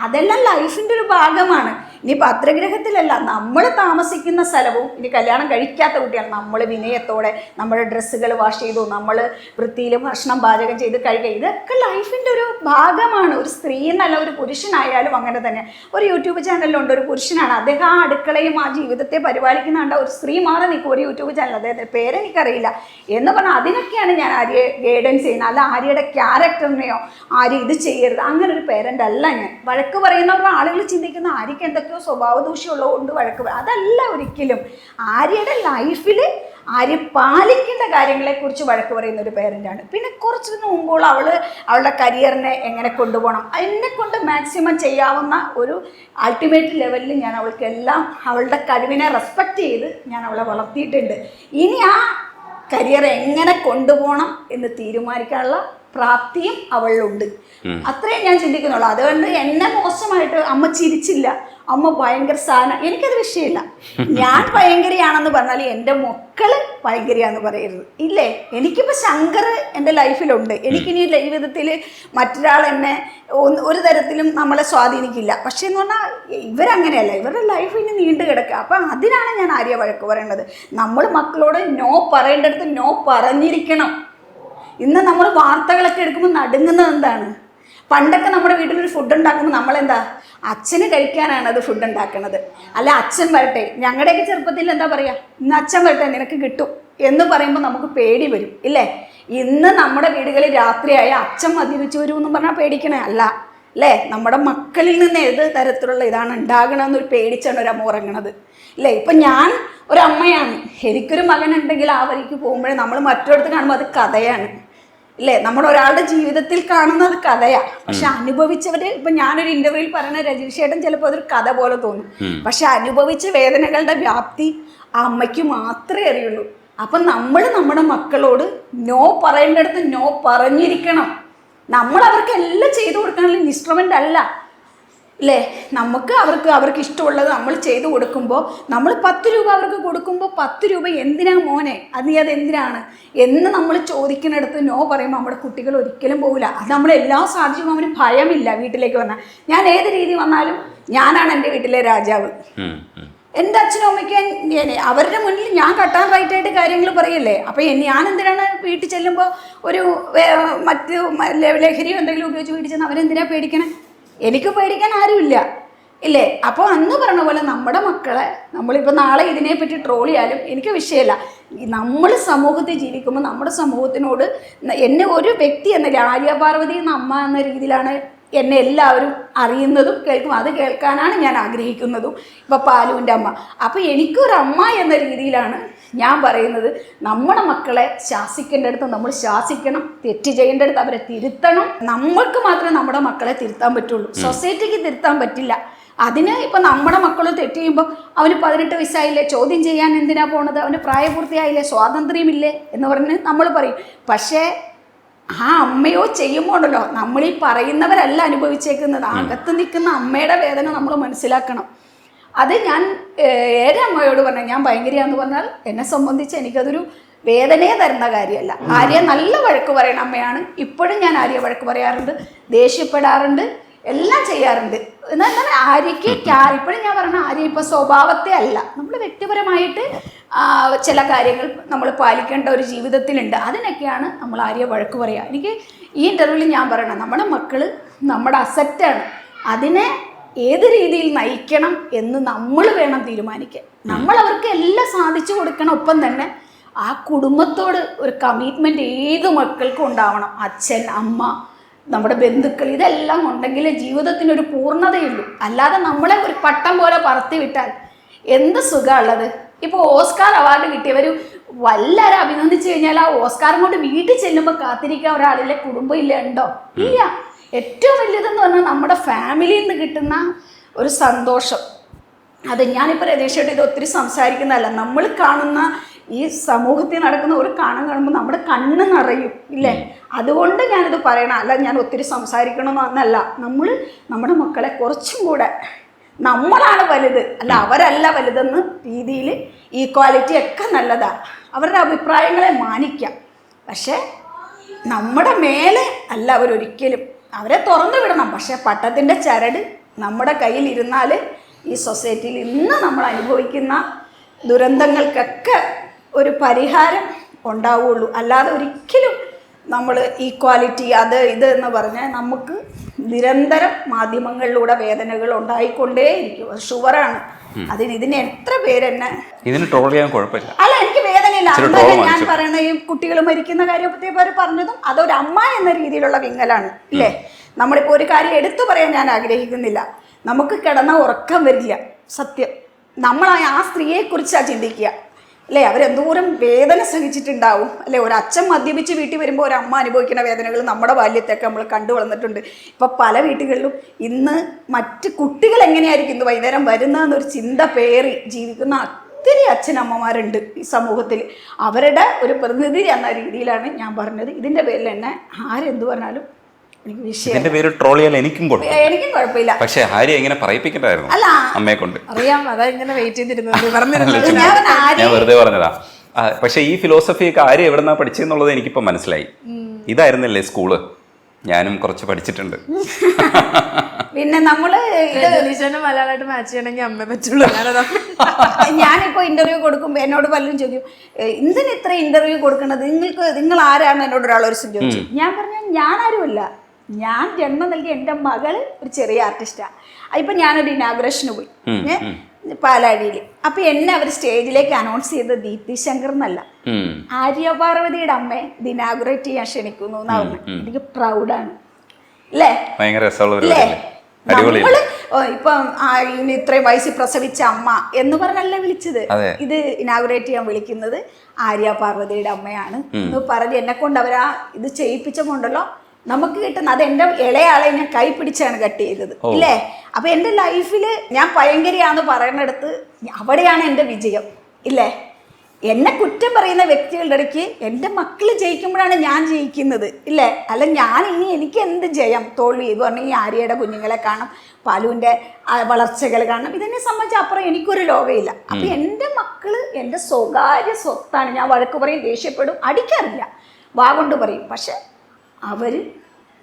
അതെല്ലാം ലൈഫിൻ്റെ ഒരു ഭാഗമാണ്. ഇനി ഭദ്രഗൃഹത്തിലല്ല, നമ്മൾ താമസിക്കുന്ന സ്ഥലവും ഇനി കല്യാണം കഴിക്കാത്ത കുട്ടിയാണ്. നമ്മൾ വിനയത്തോടെ നമ്മുടെ ഡ്രസ്സുകൾ വാഷ് ചെയ്തു, നമ്മൾ വൃത്തിയിൽ ഭക്ഷണം പാചകം ചെയ്ത് കഴിക്കുക, ഇതൊക്കെ ലൈഫിൻ്റെ ഒരു ഭാഗമാണ്. ഒരു സ്ത്രീ എന്നല്ല, ഒരു പുരുഷനായാലും അങ്ങനെ തന്നെ. ഒരു യൂട്യൂബ് ചാനലിലുണ്ട്, ഒരു പുരുഷനാണ്, അദ്ദേഹം ആ അടുക്കളയും ആ ജീവിതത്തെ പരിപാലിക്കുന്നുണ്ട്. ഒരു സ്ത്രീ മാറി നിൽക്കും ഒരു യൂട്യൂബ് ചാനൽ, അദ്ദേഹത്തിൻ്റെ പേരെനിക്കറിയില്ല എന്ന് പറഞ്ഞാൽ അതിനൊക്കെയാണ് ഞാൻ ആര്യയെ ഗൈഡൻസ് ചെയ്യുന്നത്. അല്ല ആര്യയുടെ ക്യാരക്ടറിനെയോ ആര്യ ഇത് ചെയ്യരുത് അങ്ങനെ ഒരു പേരൻ്റ് അല്ല ഞാൻ. വഴക്ക് പറയുന്നവരുടെ ആളുകൾ ചിന്തിക്കുന്ന ആര്യക്ക് എന്തൊക്കെയോ സ്വഭാവ ദൂഷ്യമുള്ളതുകൊണ്ട് വഴക്ക് അതല്ല ഒരിക്കലും. ആര്യയുടെ ലൈഫിൽ ആര്യ പാലിക്കേണ്ട കാര്യങ്ങളെക്കുറിച്ച് വഴക്ക് പറയുന്ന ഒരു പേരൻ്റാണ്. പിന്നെ കുറച്ച് മുമ്പുള്ള അവളുടെ കരിയറിനെ എങ്ങനെ കൊണ്ടുപോകണം, എന്നെ കൊണ്ട് മാക്സിമം ചെയ്യാവുന്ന ഒരു അൾട്ടിമേറ്റ് ലെവലിൽ ഞാൻ അവൾക്കെല്ലാം അവളുടെ കഴിവിനെ റെസ്പെക്റ്റ് ചെയ്ത് ഞാൻ അവളെ വളർത്തിയിട്ടുണ്ട്. ഇനി ആ കരിയർ എങ്ങനെ കൊണ്ടുപോകണം എന്ന് തീരുമാനിക്കാനുള്ള പ്രാപ്തിയും അവളിലുണ്ട്. അത്രയും ഞാൻ ചിന്തിക്കുന്നുള്ളൂ. അതുകൊണ്ട് എന്നെ മോശമായിട്ട് അമ്മ ചിരിച്ചില്ല, അമ്മ ഭയങ്കര സാധനം, എനിക്കത് വിഷയമില്ല. ഞാൻ ഭയങ്കരയാണെന്ന് പറഞ്ഞാൽ എൻ്റെ മക്കള് ഭയങ്കരയാന്ന് പറയരുത്. ഇല്ലേ, എനിക്കിപ്പോൾ ശങ്കർ എൻ്റെ ലൈഫിലുണ്ട്. എനിക്കിനി ജീവിതത്തിൽ മറ്റൊരാൾ എന്നെ ഒരു തരത്തിലും നമ്മളെ സ്വാധീനിക്കില്ല. പക്ഷേ എന്ന് പറഞ്ഞാൽ ഇവരങ്ങനെയല്ല, ഇവരുടെ ലൈഫ് ഇനി നീണ്ടു കിടക്കുക. അപ്പം അതിനാണ് ഞാൻ ആര്യ വഴക്ക് പറയുന്നത്. നമ്മൾ മക്കളോട് നോ പറയേണ്ടടുത്ത് നോ പറഞ്ഞിരിക്കണം. ഇന്ന് നമ്മൾ വാർത്തകളൊക്കെ എടുക്കുമ്പോൾ നടുങ്ങുന്നത് എന്താണ്? പണ്ടൊക്കെ നമ്മുടെ വീട്ടിലൊരു ഫുഡ് ഉണ്ടാക്കുമ്പോൾ നമ്മളെന്താ, അച്ഛന് കഴിക്കാനാണ് അത് ഫുഡ് ഉണ്ടാക്കുന്നത്, അല്ല അച്ഛൻ വരട്ടെ. ഞങ്ങളുടെയൊക്കെ ചെറുപ്പത്തിൽ എന്താ പറയുക, ഇന്ന് അച്ഛൻ വരട്ടെ നിനക്ക് കിട്ടും എന്ന് പറയുമ്പോൾ നമുക്ക് പേടി വരും ഇല്ലേ? ഇന്ന് നമ്മുടെ വീടുകളിൽ രാത്രിയായ അച്ഛൻ മദ്യപിച്ചു വരുമെന്ന് പറഞ്ഞാൽ പേടിക്കണേ അല്ല അല്ലേ? നമ്മുടെ മക്കളിൽ നിന്ന് ഏത് തരത്തിലുള്ള ഇതാണ് ഉണ്ടാകണമെന്നൊരു പേടിച്ചാണ് ഒരു അമ്മ ഉറങ്ങണത് അല്ലേ? ഇപ്പം ഞാൻ ഒരമ്മയാണ്, എനിക്കൊരു മകനുണ്ടെങ്കിൽ ആ വഴിക്ക് പോകുമ്പോഴേ നമ്മൾ മറ്റൊരിടത്ത് കാണുമ്പോൾ അത് കഥയാണ് ഇല്ലേ, നമ്മൾ ഒരാളുടെ ജീവിതത്തിൽ കാണുന്നത് കഥയാ, പക്ഷെ അനുഭവിച്ചവര് ഇപ്പൊ ഞാനൊരു ഇന്റർവ്യൂവിൽ പറയുന്ന രജനീഷ് ചേട്ടൻ ചിലപ്പോൾ അതൊരു കഥ പോലെ തോന്നും, പക്ഷെ അനുഭവിച്ച വേദനകളുടെ വ്യാപ്തി ആ അമ്മയ്ക്ക് മാത്രമേ അറിയുള്ളൂ. അപ്പൊ നമ്മൾ നമ്മുടെ മക്കളോട് നോ പറയേണ്ടടുത്ത് നോ പറഞ്ഞിരിക്കണം. നമ്മൾ അവർക്ക് എല്ലാം ചെയ്തു കൊടുക്കാനുള്ള ഇൻസ്ട്രുമെന്റ് അല്ല, അല്ലേ? നമുക്ക് അവർക്ക് ഇഷ്ടമുള്ളത് നമ്മൾ ചെയ്തു കൊടുക്കുമ്പോൾ, നമ്മൾ 10 രൂപ അവർക്ക് കൊടുക്കുമ്പോൾ 10 രൂപ എന്തിനാ മോനെ, അത് എന്തിനാണ് എന്ന് നമ്മൾ ചോദിക്കുന്നിടത്ത് നോ പറയുമ്പോൾ നമ്മുടെ കുട്ടികൾ ഒരിക്കലും പോകില്ല. അത് നമ്മളെല്ലാം സാധിച്ചും അവന് ഭയമില്ല. വീട്ടിലേക്ക് വന്നാൽ ഞാൻ ഏത് രീതി വന്നാലും ഞാനാണ് എൻ്റെ വീട്ടിലെ രാജാവ്. എൻ്റെ അച്ഛനും അമ്മയ്ക്ക് അവരുടെ മുന്നിൽ ഞാൻ കട്ടാൻ റൈറ്റായിട്ട് കാര്യങ്ങൾ പറയല്ലേ. അപ്പം ഞാൻ എന്തിനാണ് വീട്ടിൽ ചെല്ലുമ്പോൾ ഒരു മറ്റ് ലഹരിയോ എന്തെങ്കിലും ഉപയോഗിച്ച് വീട്ടിൽ ചെന്ന് അവരെന്തിനാ പേടിക്കണേ? എനിക്ക് പേടിക്കാൻ ആരുമില്ല, ഇല്ലേ? അപ്പോൾ അന്ന് പറഞ്ഞ പോലെ നമ്മുടെ മക്കളെ നമ്മളിപ്പോൾ നാളെ ഇതിനെപ്പറ്റി ട്രോൾ ചെയ്യാലും എനിക്ക് വിഷയമല്ല. നമ്മൾ സമൂഹത്തിൽ ജീവിക്കുമ്പോൾ നമ്മുടെ സമൂഹത്തിനോട് എന്നെ ഒരു വ്യക്തി എന്ന ആര്യ പാർവതി എന്ന അമ്മ എന്ന രീതിയിലാണ് എന്നെ എല്ലാവരും അറിയുന്നതും കേൾക്കും. അത് കേൾക്കാനാണ് ഞാൻ ആഗ്രഹിക്കുന്നതും. ഇപ്പോൾ പാലുവിൻ്റെ അമ്മ, അപ്പോൾ എനിക്കൊരു അമ്മ എന്ന രീതിയിലാണ് ഞാൻ പറയുന്നത്. നമ്മുടെ മക്കളെ ശാസിക്കേണ്ടടുത്ത് നമ്മൾ ശാസിക്കണം, തെറ്റ് ചെയ്യേണ്ടടുത്ത് അവരെ തിരുത്തണം. നമ്മൾക്ക് മാത്രമേ നമ്മുടെ മക്കളെ തിരുത്താൻ പറ്റുള്ളൂ, സൊസൈറ്റിക്ക് തിരുത്താൻ പറ്റില്ല. അതിന് ഇപ്പം നമ്മുടെ മക്കൾ തെറ്റ് ചെയ്യുമ്പോൾ അവന് 18 വയസ്സായില്ലേ, ചോദ്യം ചെയ്യാൻ എന്തിനാ പോണത്, അവന് പ്രായപൂർത്തിയായില്ലേ, സ്വാതന്ത്ര്യമില്ലേ എന്ന് പറഞ്ഞ് നമ്മൾ പറയും. പക്ഷേ ആ അമ്മയോ ചെയ്യുമ്പോൾ ഉണ്ടല്ലോ, നമ്മളീ പറയുന്നവരല്ല അനുഭവിച്ചേക്കുന്നത്. അകത്ത് നിൽക്കുന്ന അമ്മയുടെ വേദന നമ്മൾ മനസ്സിലാക്കണം. അത് ഞാൻ ഏറെ അമ്മയോട് പറഞ്ഞാൽ, ഞാൻ ഭയങ്കരയാന്ന് പറഞ്ഞാൽ എന്നെ സംബന്ധിച്ച് എനിക്കതൊരു വേദനയെ തരുന്ന കാര്യമല്ല. ആര്യ നല്ല വഴക്ക് പറയുന്ന അമ്മയാണ്. ഇപ്പോഴും ഞാൻ ആര്യ വഴക്ക് പറയാറുണ്ട്, ദേഷ്യപ്പെടാറുണ്ട്, എല്ലാം ചെയ്യാറുണ്ട്. എന്നാൽ ആര്യയ്ക്ക് ഇപ്പോഴും ഞാൻ പറഞ്ഞ ആര്യ ഇപ്പോൾ സ്വഭാവത്തെ അല്ല, നമ്മൾ വ്യക്തിപരമായിട്ട് ചില കാര്യങ്ങൾ നമ്മൾ പാലിക്കേണ്ട ഒരു ജീവിതത്തിലുണ്ട്. അതിനൊക്കെയാണ് നമ്മൾ ആര്യ വഴക്ക് പറയുക. എനിക്ക് ഈ ഇൻ്റർവ്യൂവിൽ ഞാൻ പറയണം, നമ്മുടെ മക്കൾ നമ്മുടെ അസറ്റാണ്. അതിനെ ഏത് രീതിയിൽ നയിക്കണം എന്ന് നമ്മൾ വേണം തീരുമാനിക്കാൻ. നമ്മൾ അവർക്ക് എല്ലാം സാധിച്ചു കൊടുക്കണം. ഒപ്പം തന്നെ ആ കുടുംബത്തോട് ഒരു കമ്മിറ്റ്മെൻറ്റ് ഏത് മക്കൾക്കും ഉണ്ടാവണം. അച്ഛൻ, അമ്മ, നമ്മുടെ ബന്ധുക്കൾ, ഇതെല്ലാം ഉണ്ടെങ്കിൽ ജീവിതത്തിനൊരു പൂർണ്ണതയുള്ളൂ. അല്ലാതെ നമ്മളെ ഒരു പട്ടം പോലെ പറത്തി വിട്ടാൽ എന്ത് സുഖമുള്ളത്. ഇപ്പോൾ ഓസ്കാർ അവാർഡ് കിട്ടിയവർ വല്ലവരും അഭിനന്ദിച്ചു കഴിഞ്ഞാൽ ആ ഓസ്കാറും കൊണ്ട് വീട്ടിൽ ചെല്ലുമ്പോൾ കാത്തിരിക്കാൻ ഒരാളിലെ കുടുംബം ഇല്ല, ഉണ്ടോ? ഇല്ല. ഏറ്റവും വലിയതെന്ന് പറഞ്ഞാൽ നമ്മുടെ ഫാമിലിയിൽ നിന്ന് കിട്ടുന്ന ഒരു സന്തോഷം. അത് ഞാനിപ്പോൾ രതീഷോട് ഇത് ഒത്തിരി സംസാരിക്കുന്നതല്ല, നമ്മൾ കാണുന്ന ഈ സമൂഹത്തിൽ നടക്കുന്ന ഒരു കാണുമ്പോൾ നമ്മുടെ കണ്ണ് നിറയും, ഇല്ലേ? അതുകൊണ്ട് ഞാനിത് പറയണം. അല്ല ഞാൻ ഒത്തിരി സംസാരിക്കണമെന്നല്ല. നമ്മൾ നമ്മുടെ മക്കളെ കുറച്ചും കൂടെ നമ്മളാണ് വലുത്, അല്ല അവരല്ല വലുതെന്ന് രീതിയിൽ ഈക്വാലിറ്റി ഒക്കെ നല്ലതാണ്. അവരുടെ അഭിപ്രായങ്ങളെ മാനിക്കാം. പക്ഷേ നമ്മുടെ മേലെ അല്ല അവരൊരിക്കലും. അവരെ തുറന്നു വിടണം. പക്ഷേ പട്ടത്തിൻ്റെ ചരട് നമ്മുടെ കയ്യിൽ ഇരുന്നാൽ ഈ സൊസൈറ്റിയിൽ ഇന്ന് നമ്മൾ അനുഭവിക്കുന്ന ദുരന്തങ്ങൾക്കൊക്കെ ഒരു പരിഹാരം ഉണ്ടാവുള്ളൂ. അല്ലാതെ ഒരിക്കലും നമ്മൾ ഈക്വാലിറ്റി അത് ഇത് എന്ന് പറഞ്ഞാൽ നമുക്ക് നിരന്തരം മാധ്യമങ്ങളിലൂടെ വേദനകൾ ഉണ്ടായിക്കൊണ്ടേയിരിക്കും. അത് ഷുവറാണ്. ഇതിന് എത്ര പേരെന്നെ ഇതിന് ട്രോൾ ചെയ്യാൻ കുഴപ്പമില്ല. അല്ല, എനിക്ക് വേദനയില്ല. അന്നേരം ഞാൻ പറയുന്ന ഈ കുട്ടികൾ മരിക്കുന്ന കാര്യത്തെ പറഞ്ഞതും അതൊരു അമ്മ എന്ന രീതിയിലുള്ള വിങ്ങലാണ്, ഇല്ലേ? നമ്മളിപ്പോൾ ഒരു കാര്യം എടുത്തു പറയാൻ ഞാൻ ആഗ്രഹിക്കുന്നില്ല. നമുക്ക് കിടന്ന ഉറക്കം വരില്ല. സത്യം. നമ്മൾ ആ സ്ത്രീയെക്കുറിച്ചാണ് ചിന്തിക്കുക, അല്ലേ? അവരെന്തോരം വേദന സഹിച്ചിട്ടുണ്ടാവും, അല്ലേ? ഒരു അച്ഛൻ മദ്യപിച്ച് വീട്ടിൽ വരുമ്പോൾ ഒരു അമ്മ അനുഭവിക്കുന്ന വേദനകൾ നമ്മുടെ ബാല്യത്തൊക്കെ നമ്മൾ കണ്ടു വളർന്നിട്ടുണ്ട്. ഇപ്പം പല വീട്ടുകളിലും ഇന്ന് മറ്റ് കുട്ടികൾ എങ്ങനെയായിരിക്കും ഇന്ന് വൈകുന്നേരം വരുന്നതെന്നൊരു ചിന്ത പേറി ജീവിക്കുന്ന ഒത്തിരി അച്ഛനമ്മമാരുണ്ട് ഈ സമൂഹത്തിൽ. അവരുടെ ഒരു പ്രതിനിധി എന്ന രീതിയിലാണ് ഞാൻ പറഞ്ഞത്. ഇതിൻ്റെ പേരിൽ തന്നെ ആരെന്ത് പറഞ്ഞാലും എനിക്ക് വിഷയം. പേര് ട്രോൾ ചെയ്യാൻ എനിക്കും കുഴപ്പമില്ല. പക്ഷേ ആര്യ ഇങ്ങനെ പറയിപ്പിക്കണ്ടായിരുന്നു അല്ല, അമ്മയെ കൊണ്ട്. അറിയാം, അതാ ഇങ്ങനെ വെയിറ്റ് ചെയ്തിരുന്നത്. ഞാൻ വെറുതെ പറഞ്ഞതാ. പക്ഷെ ഈ ഫിലോസഫി ഒക്കെ ആര്യ എവിടെന്നാ പഠിച്ചെന്നുള്ളത് എനിക്കിപ്പോ മനസ്സിലായി. ഇതായിരുന്നല്ലേ സ്കൂള്? ഞാനും കുറച്ച് പഠിച്ചിട്ടുണ്ട്. പിന്നെ നമ്മള് മലയാളമായിട്ട് മാച്ച് ചെയ്യണമെങ്കിൽ അമ്മയെ പറ്റുള്ളൂ. ഞാനിപ്പോ ഇന്റർവ്യൂ കൊടുക്കുമ്പോ എന്നോട് പലരും ചോദിക്കും, എന്തിന് ഇത്ര ഇന്റർവ്യൂ കൊടുക്കണത്, നിങ്ങൾ ആരാണ് എന്നോട് ഒരാളൊരു ചോദിച്ചു. ഞാൻ പറഞ്ഞു, ഞാനാരുമല്ല. ഞാൻ ജന്മം നൽകിയ എൻ്റെ മകള് ഒരു ചെറിയ ആർട്ടിസ്റ്റാണ്. ഇപ്പൊ ഞാനൊരു ഇനാഗുറേഷന് പോയി പാലാഴിയിൽ. അപ്പൊ എന്നെ അവർ സ്റ്റേജിലേക്ക് അനൗൺസ് ചെയ്തത് ദീപ്തി ശങ്കർ എന്നല്ല, ആര്യ പാർവതിയുടെ അമ്മയെ ഇത് ഇനാഗുറേറ്റ് ചെയ്യാൻ ക്ഷണിക്കുന്നു എന്നാ പറഞ്ഞത്. എനിക്ക് പ്രൗഡാണ്, അല്ലേ? ഭയങ്കര രസമുള്ള നമ്മള് ഇപ്പം ഇനി ഇത്രയും വയസ്സിൽ പ്രസവിച്ച അമ്മ എന്ന് പറഞ്ഞല്ല വിളിച്ചത്. ഇത് ഇനാഗുറേറ്റ് ചെയ്യാൻ വിളിക്കുന്നത് ആര്യ പാർവതിയുടെ അമ്മയാണ് എന്ന് പറഞ്ഞ് എന്നെ കൊണ്ട് അവരാ ഇത് ചെയ്യിപ്പിച്ചുകൊണ്ടല്ലോ നമുക്ക് കിട്ടുന്ന അത് എൻ്റെ ഇളയാളെ ഞാൻ കൈ പിടിച്ചാണ് കട്ട് ചെയ്തത് ഇല്ലേ. അപ്പൊ എൻ്റെ ലൈഫിൽ ഞാൻ ഭയങ്കരയാന്ന് പറയുന്നിടത്ത് അവിടെയാണ് എൻ്റെ വിജയം ഇല്ലേ. എന്നെ കുറ്റം പറയുന്ന വ്യക്തികളുടെ ഇടയ്ക്ക് എൻ്റെ മക്കൾ ജയിക്കുമ്പോഴാണ് ഞാൻ ജയിക്കുന്നത് ഇല്ലേ. അല്ല ഞാൻ ഇനി എനിക്ക് എന്ത് ജയം തോൽവി ഇത് പറഞ്ഞാൽ ഈ ആര്യയുടെ കുഞ്ഞുങ്ങളെ കാണും, പാലുവിൻ്റെ വളർച്ചകൾ കാണണം, ഇതെന്നെ സംബന്ധിച്ച് അപ്പുറം എനിക്കൊരു ലോകമില്ല. അപ്പം എൻ്റെ മക്കൾ എൻ്റെ സ്വകാര്യ സ്വത്താണ്. ഞാൻ വഴക്ക് പറയും, ദേഷ്യപ്പെടും, അടിക്കാറില്ല, വാ കൊണ്ട് പറയും. പക്ഷെ അവർ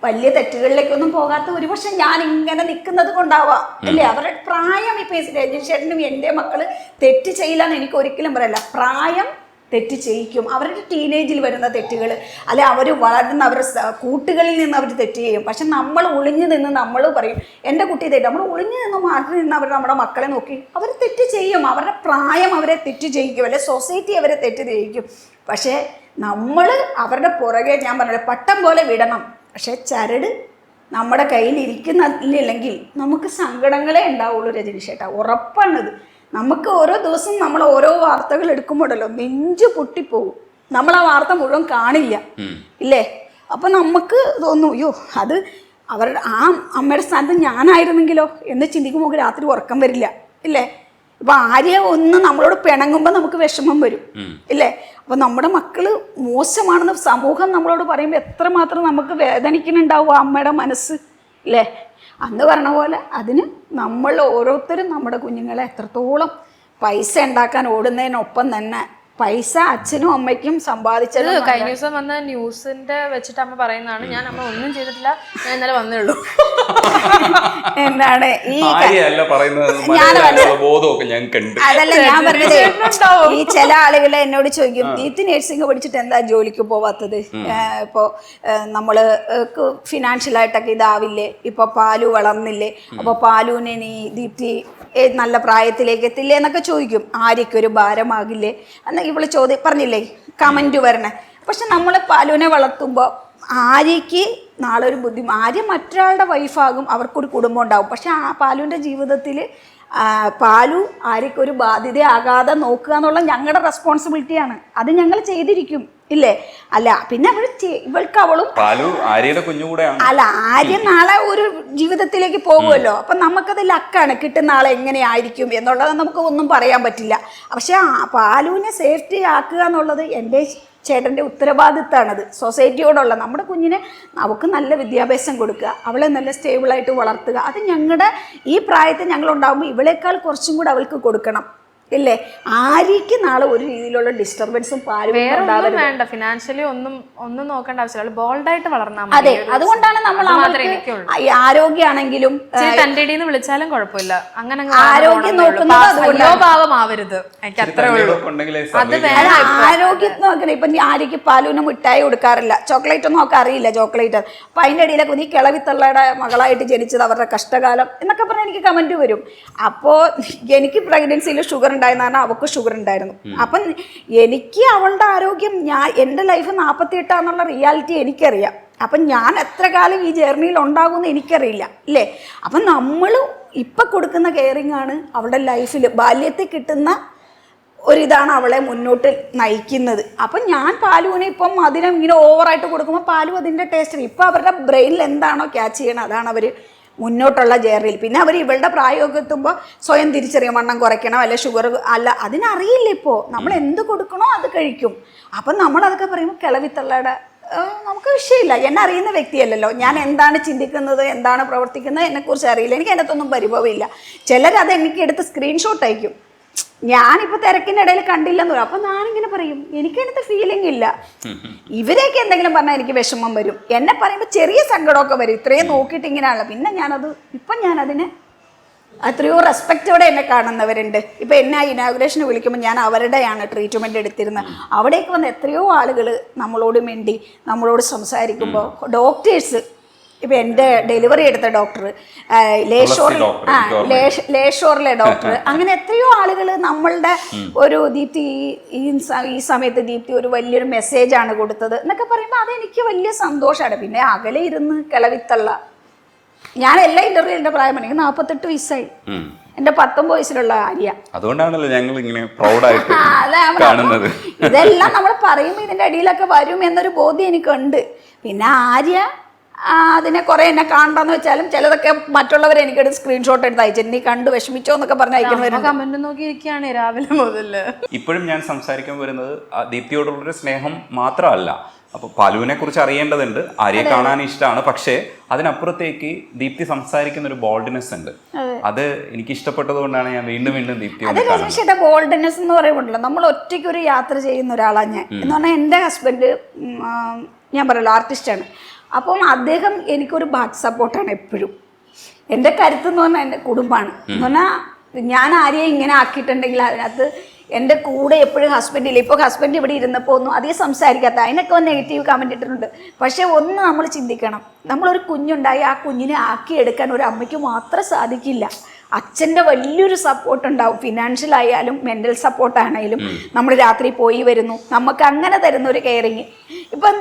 വലിയ തെറ്റുകളിലേക്കൊന്നും പോകാത്ത ഒരുപക്ഷെ ഞാൻ ഇങ്ങനെ നിൽക്കുന്നത് കൊണ്ടാവാം അല്ലേ. അവരുടെ പ്രായം ഇപ്പം രജനീഷേട്ടനും എൻ്റെ മക്കൾ തെറ്റ് ചെയ്യില്ല എന്ന് എനിക്ക് ഒരിക്കലും പറയല്ല. പ്രായം തെറ്റ് ചെയ്യിക്കും. അവരുടെ ടീനേജിൽ വരുന്ന തെറ്റുകൾ അല്ലെ അവർ വളരുന്ന അവരുടെ കൂട്ടുകളിൽ നിന്ന് അവർ തെറ്റ് ചെയ്യും. പക്ഷെ നമ്മൾ ഒളിഞ്ഞു നിന്ന് നമ്മൾ പറയും എൻ്റെ കുട്ടി തെറ്റ്. നമ്മൾ ഒളിഞ്ഞു നിന്ന് മാറ്റി നിന്ന് അവർ നമ്മുടെ മക്കളെ നോക്കി അവർ തെറ്റ് ചെയ്യും. അവരുടെ പ്രായം അവരെ തെറ്റ് ചെയ്യിക്കും, അല്ലെ സൊസൈറ്റി അവരെ തെറ്റ് ചെയ്യിക്കും. പക്ഷേ നമ്മൾ അവരുടെ പുറകെ ഞാൻ പറഞ്ഞത് പട്ടം പോലെ വിടണം. പക്ഷെ ചരട് നമ്മുടെ കയ്യിൽ ഇരിക്കുന്നില്ലെങ്കിൽ നമുക്ക് സങ്കടങ്ങളേ ഉണ്ടാവുള്ളൂ രജനീഷേട്ടാ, ഉറപ്പാണത്. നമുക്ക് ഓരോ ദിവസം നമ്മൾ ഓരോ വാർത്തകൾ എടുക്കുമ്പോഴല്ലോ നെഞ്ചു പൊട്ടിപ്പോവും. നമ്മൾ ആ വാർത്ത മുഴുവൻ കാണില്ല ഇല്ലേ. അപ്പൊ നമുക്ക് തോന്നും അയ്യോ അത് അവരുടെ ആ അമ്മയുടെ സ്ഥാനത്ത് ഞാനായിരുന്നെങ്കിലോ എന്ന് ചിന്തിക്കുമ്പോൾ രാത്രി ഉറക്കം വരില്ല ഇല്ലേ. ഇപ്പൊ ആര്യ ഒന്ന് നമ്മളോട് പിണങ്ങുമ്പോൾ നമുക്ക് വിഷമം വരും ഇല്ലേ. അപ്പൊ നമ്മുടെ മക്കള് മോശമാണെന്ന് സമൂഹം നമ്മളോട് പറയുമ്പോൾ എത്രമാത്രം നമുക്ക് വേദനിക്കുന്നുണ്ടാവും ആ അമ്മയുടെ മനസ്സ് ഇല്ലേ. അന്ന് പറഞ്ഞ പോലെ അതിന് നമ്മൾ ഓരോരുത്തരും നമ്മുടെ കുഞ്ഞുങ്ങളെ എത്രത്തോളം പൈസ ഉണ്ടാക്കാൻ ഓടുന്നതിനൊപ്പം തന്നെ പൈസ അച്ഛനും അമ്മയ്ക്കും സമ്പാദിച്ചത്. കഴിഞ്ഞ ദിവസം വന്ന ന്യൂസിന്റെ വെച്ചിട്ട് അമ്മ പറയുന്നതാണ്, ഞാൻ അമ്മ ഒന്നും ചെയ്തിട്ടില്ല, ഞാൻ ഇന്നലെ വന്നേ ഉള്ളൂ എന്താണ് ഈ അതല്ല ഞാൻ പറഞ്ഞത്. ഈ ചില ആളുകൾ എന്നോട് ചോദിക്കും ദീപ്തി നേഴ്സിംഗ് പഠിച്ചിട്ട് എന്താ ജോലിക്ക് പോവാത്തത്, ഇപ്പോ നമ്മള് ഫിനാൻഷ്യലായിട്ടൊക്കെ ഇതാവില്ലേ, ഇപ്പൊ പാലു വളർന്നില്ലേ, അപ്പൊ പാലുവിനെ നീ ദീപ്തി നല്ല പ്രായത്തിലേക്ക് എത്തില്ലേ എന്നൊക്കെ ചോദിക്കും. ആര്യക്കൊരു ഭാരമാകില്ലേ എന്ന് ഇവള് പറഞ്ഞില്ലേ കമന്റ് വരണേ. പക്ഷെ നമ്മൾ പാലുവിനെ വളർത്തുമ്പോൾ ആര്യയ്ക്ക് നാളെ ഒരു ആര്യ മറ്റൊരാളുടെ വൈഫാകും, അവർക്കൊരു കുടുംബം ഉണ്ടാവും. പക്ഷെ ആ പാലുവിൻ്റെ ജീവിതത്തിൽ പാലു ആര്യക്കൊരു ബാധ്യതയാകാതെ നോക്കുക എന്നുള്ള ഞങ്ങളുടെ റെസ്പോൺസിബിലിറ്റിയാണ്. അത് ഞങ്ങൾ ചെയ്തിരിക്കും ഇല്ലേ. അല്ല പിന്നെ അവൾ ഇവൾക്ക് അവളും അല്ല ആര്യ നാളെ ഒരു ജീവിതത്തിലേക്ക് പോകുമല്ലോ. അപ്പൊ നമുക്കത് ലക്കാണ്, കിട്ടുന്ന ആളെ എങ്ങനെയായിരിക്കും എന്നുള്ളത് നമുക്ക് ഒന്നും പറയാൻ പറ്റില്ല. പക്ഷെ പാലുവിനെ സേഫ്റ്റി ആക്കുക എന്നുള്ളത് എൻ്റെ ചേട്ടൻ്റെ ഉത്തരവാദിത്തമാണത്. സൊസൈറ്റിയോടുള്ള നമ്മുടെ കുഞ്ഞിനെ അവൾക്ക് നല്ല വിദ്യാഭ്യാസം കൊടുക്കുക, അവളെ നല്ല സ്റ്റേബിളായിട്ട് വളർത്തുക. അത് ഞങ്ങളുടെ ഈ പ്രായത്തിൽ ഞങ്ങളുണ്ടാകുമ്പോൾ ഇവളേക്കാൾ കുറച്ചും കൂടെ അവൾക്ക് കൊടുക്കണം ഇല്ലേ. ആര്യക്ക് നാളെ ഒരു രീതിയിലുള്ള ഡിസ്റ്റർബൻസും വേണ്ട, ഫിനാൻഷ്യലി ഒന്നും നോക്കേണ്ട ആവശ്യമില്ല, ബോൾഡായിട്ട് വളർന്നാൽ മതി. അതെ, അതുകൊണ്ടാണ് നമ്മൾ ആരോഗ്യമാണെങ്കിലും വിളിച്ചാലും കുഴപ്പമില്ല, അങ്ങനെ ആരോഗ്യം നോക്കുന്നത് ഭാവമാവരുത്. എനിക്ക് അത്രേ ഉള്ളൂ. അത് ആരോഗ്യം നോക്കണേ. ഇപ്പൊ ആര്യക്ക് പാലുവിന് മിഠായി കൊടുക്കാറില്ല, ചോക്ലേറ്റ് ഒന്നും ഒക്കെ അറിയില്ല ചോക്ലേറ്റ്. അപ്പൊ അതിന്റെ ഇടയിലൊക്കെ നീ കിളവിത്തള്ളയുടെ മകളായിട്ട് ജനിച്ചത് അവരുടെ കഷ്ടകാലം എന്നൊക്കെ പറഞ്ഞാൽ എനിക്ക് കമന്റ് വരും. അപ്പോ എനിക്ക് പ്രഗ്നൻസിയിൽ ഷുഗർ ഉണ്ടായിരുന്ന കാരണം അവൾക്ക് ഷുഗർ ഉണ്ടായിരുന്നു. അപ്പം എനിക്ക് അവളുടെ ആരോഗ്യം എൻ്റെ ലൈഫ് 48 റിയാലിറ്റി എനിക്കറിയാം. അപ്പം ഞാൻ എത്ര കാലം ഈ ജേർണിയിൽ ഉണ്ടാകുമെന്ന് എനിക്കറിയില്ല ഇല്ലേ. അപ്പം നമ്മൾ ഇപ്പം കൊടുക്കുന്ന കെയറിങ് ആണ് അവളുടെ ലൈഫിൽ ബാല്യത്തിൽ കിട്ടുന്ന ഒരിതാണ് അവളെ മുന്നോട്ട് നയിക്കുന്നത്. അപ്പം ഞാൻ പാലുവിനെ ഇപ്പം അതിനെ ഇങ്ങനെ ഓവറായിട്ട് കൊടുക്കുമ്പോൾ പാലു അതിൻ്റെ ടേസ്റ്റ് ഇപ്പം അവരുടെ ബ്രെയിനിൽ എന്താണോ ക്യാച്ച് ചെയ്യണം അതാണ് അവർ മുന്നോട്ടുള്ള ജേർണിയിൽ. പിന്നെ അവർ ഇവളുടെ പ്രായമൊക്കെ എത്തുമ്പോൾ സ്വയം തിരിച്ചറിയും, വണ്ണം കുറയ്ക്കണം അല്ലെ ഷുഗർ അല്ല, അതിനറിയില്ല. ഇപ്പോൾ നമ്മൾ എന്ത് കൊടുക്കണോ അത് കഴിക്കും. അപ്പം നമ്മളതൊക്കെ പറയുമ്പോൾ കിളവിത്തള്ളയുടെ നമുക്ക് വിഷയമില്ല. എന്നെ അറിയുന്ന വ്യക്തിയല്ലല്ലോ, ഞാൻ എന്താണ് ചിന്തിക്കുന്നത് എന്താണ് പ്രവർത്തിക്കുന്നത് എന്നെക്കുറിച്ച് അറിയില്ല, എനിക്ക് അതിനകത്തൊന്നും പരിഭവമില്ല. ചിലരത് എനിക്ക് എടുത്ത് സ്ക്രീൻഷോട്ട് അയക്കും, ഞാനിപ്പോൾ തിരക്കിൻ്റെ ഇടയിൽ കണ്ടില്ലെന്ന് പറയും. അപ്പം ഞാനിങ്ങനെ പറയും എനിക്കതിനകത്ത് ഫീലിംഗ് ഇല്ല. ഇവരെയൊക്കെ എന്തെങ്കിലും പറഞ്ഞാൽ എനിക്ക് വിഷമം വരും. എന്നെ പറയുമ്പോൾ ചെറിയ സങ്കടമൊക്കെ വരും, ഇത്രയും നോക്കിയിട്ട് ഇങ്ങനെയാണല്ലോ. പിന്നെ ഞാനതിനെ എത്രയോ റെസ്പെക്റ്റോടെ എന്നെ കാണുന്നവരുണ്ട്. ഇപ്പം എന്നെ ഇനാഗുറേഷന് വിളിക്കുമ്പോൾ ഞാൻ അവരുടെയാണ് ട്രീറ്റ്മെൻറ്റ് എടുത്തിരുന്നത്. അവിടേക്ക് വന്ന് എത്രയോ ആളുകൾ നമ്മളോട് മിണ്ടി നമ്മളോട് സംസാരിക്കുമ്പോൾ ഡോക്ടേഴ്സ്, ഇപ്പം എൻ്റെ ഡെലിവറി എടുത്ത ഡോക്ടർ, ലേഷോറിലെ ഡോക്ടർ, അങ്ങനെ എത്രയോ ആളുകൾ നമ്മളുടെ ഒരു ദീപ്തി ഈ സമയത്ത് ദീപ്തി ഒരു വലിയൊരു മെസ്സേജാണ് കൊടുത്തത് എന്നൊക്കെ പറയുമ്പോൾ അതെനിക്ക് വലിയ സന്തോഷമാണ്. പിന്നെ അകലെ ഇരുന്ന് കിളവിത്തള്ള ഞാൻ എല്ലാ ഇന്റർവ്യൂ എൻ്റെ പ്രായം എനിക്ക് 48 വയസ്സായി. എൻ്റെ 19 വയസ്സിലുള്ള ആര്യ. അതുകൊണ്ടാണല്ലോ ഞങ്ങൾ ഇങ്ങനെ പ്രൗഡായിട്ട് അതാ കാണുന്നത്. ഇതെല്ലാം നമ്മൾ പറയുമ്പോൾ ഇതിൻ്റെ അടിയിലൊക്കെ വരും എന്നൊരു ബോധ്യം എനിക്കുണ്ട്. പിന്നെ ആര്യ അതിനെ കുറെ എന്നെ കാണണ്ടെന്ന് വെച്ചാലും ചിലതൊക്കെ മറ്റുള്ളവർ എനിക്കൊരു സ്ക്രീൻഷോട്ട് എടുത്ത് അയച്ചു, നീ കണ്ടു വിഷമിച്ചോ എന്നൊക്കെ പറഞ്ഞ് അയക്കുന്നവരുണ്ട്. കമന്റ് നോക്കിയിരിക്കുകയാണ് രാവിലെ മുതല്. ഇപ്പോഴും ഞാൻ സംസാരിക്കാൻ വരുന്നത് ദീപ്തിയോടുള്ളൊരു സ്നേഹം മാത്രമല്ല. അപ്പോൾ പലുവിനെ കുറിച്ച് അറിയേണ്ടതുണ്ട്, ആര്യെ കാണാൻ ഇഷ്ടമാണ്. പക്ഷേ അതിനപ്പുറത്തേക്ക് ദീപ്തി സംസാരിക്കുന്ന ഒരു ബോൾഡ്നെസ് ഉണ്ട്. അത് എനിക്ക് ഇഷ്ടപ്പെട്ടത് കൊണ്ടാണ് ഞാൻ വീണ്ടും വീണ്ടും ദീപ്തി. അത് രജനീഷേട്ടാ ബോൾഡ്നെസ് എന്ന് പറയുമ്പോണ്ടല്ലോ, നമ്മൾ ഒറ്റയ്ക്ക് ഒരു യാത്ര ചെയ്യുന്ന ഒരാളാണ് ഞാൻ. എന്ന് പറഞ്ഞാൽ എൻ്റെ ഹസ്ബൻഡ് ഞാൻ പറയല്ലോ ആർട്ടിസ്റ്റാണ്. അപ്പം അദ്ദേഹം എനിക്കൊരു ബാക്ക് സപ്പോർട്ടാണ് എപ്പോഴും. എൻ്റെ കരുത്തെന്ന് പറഞ്ഞാൽ എൻ്റെ കുടുംബമാണ്. എന്ന് പറഞ്ഞാൽ ഞാൻ ആരെയും ഇങ്ങനെ ആക്കിയിട്ടുണ്ടെങ്കിൽ അതിനകത്ത് എൻ്റെ കൂടെ എപ്പോഴും ഹസ്ബൻഡില്ല. ഇപ്പോൾ ഹസ്ബൻഡ് ഇവിടെ ഇരുന്നപ്പോൾ ഒന്നും അധികം സംസാരിക്കാത്ത, അതിനൊക്കെ ഒന്ന് നെഗറ്റീവ് കമൻറ്റ് ഇട്ടിട്ടുണ്ട്. പക്ഷേ ഒന്ന് നമ്മൾ ചിന്തിക്കണം, നമ്മളൊരു കുഞ്ഞുണ്ടായി ആ കുഞ്ഞിനെ ആക്കിയെടുക്കാൻ ഒരു അമ്മയ്ക്ക് മാത്രം സാധിക്കില്ല. അച്ഛൻ്റെ വലിയൊരു സപ്പോർട്ട് ഉണ്ടാവും, ഫിനാൻഷ്യൽ ആയാലും മെൻ്റൽ സപ്പോർട്ടാണെങ്കിലും. നമ്മൾ രാത്രി പോയി വരുന്നു, നമുക്ക് അങ്ങനെ തരുന്ന ഒരു കെയറിങ്. ഇപ്പം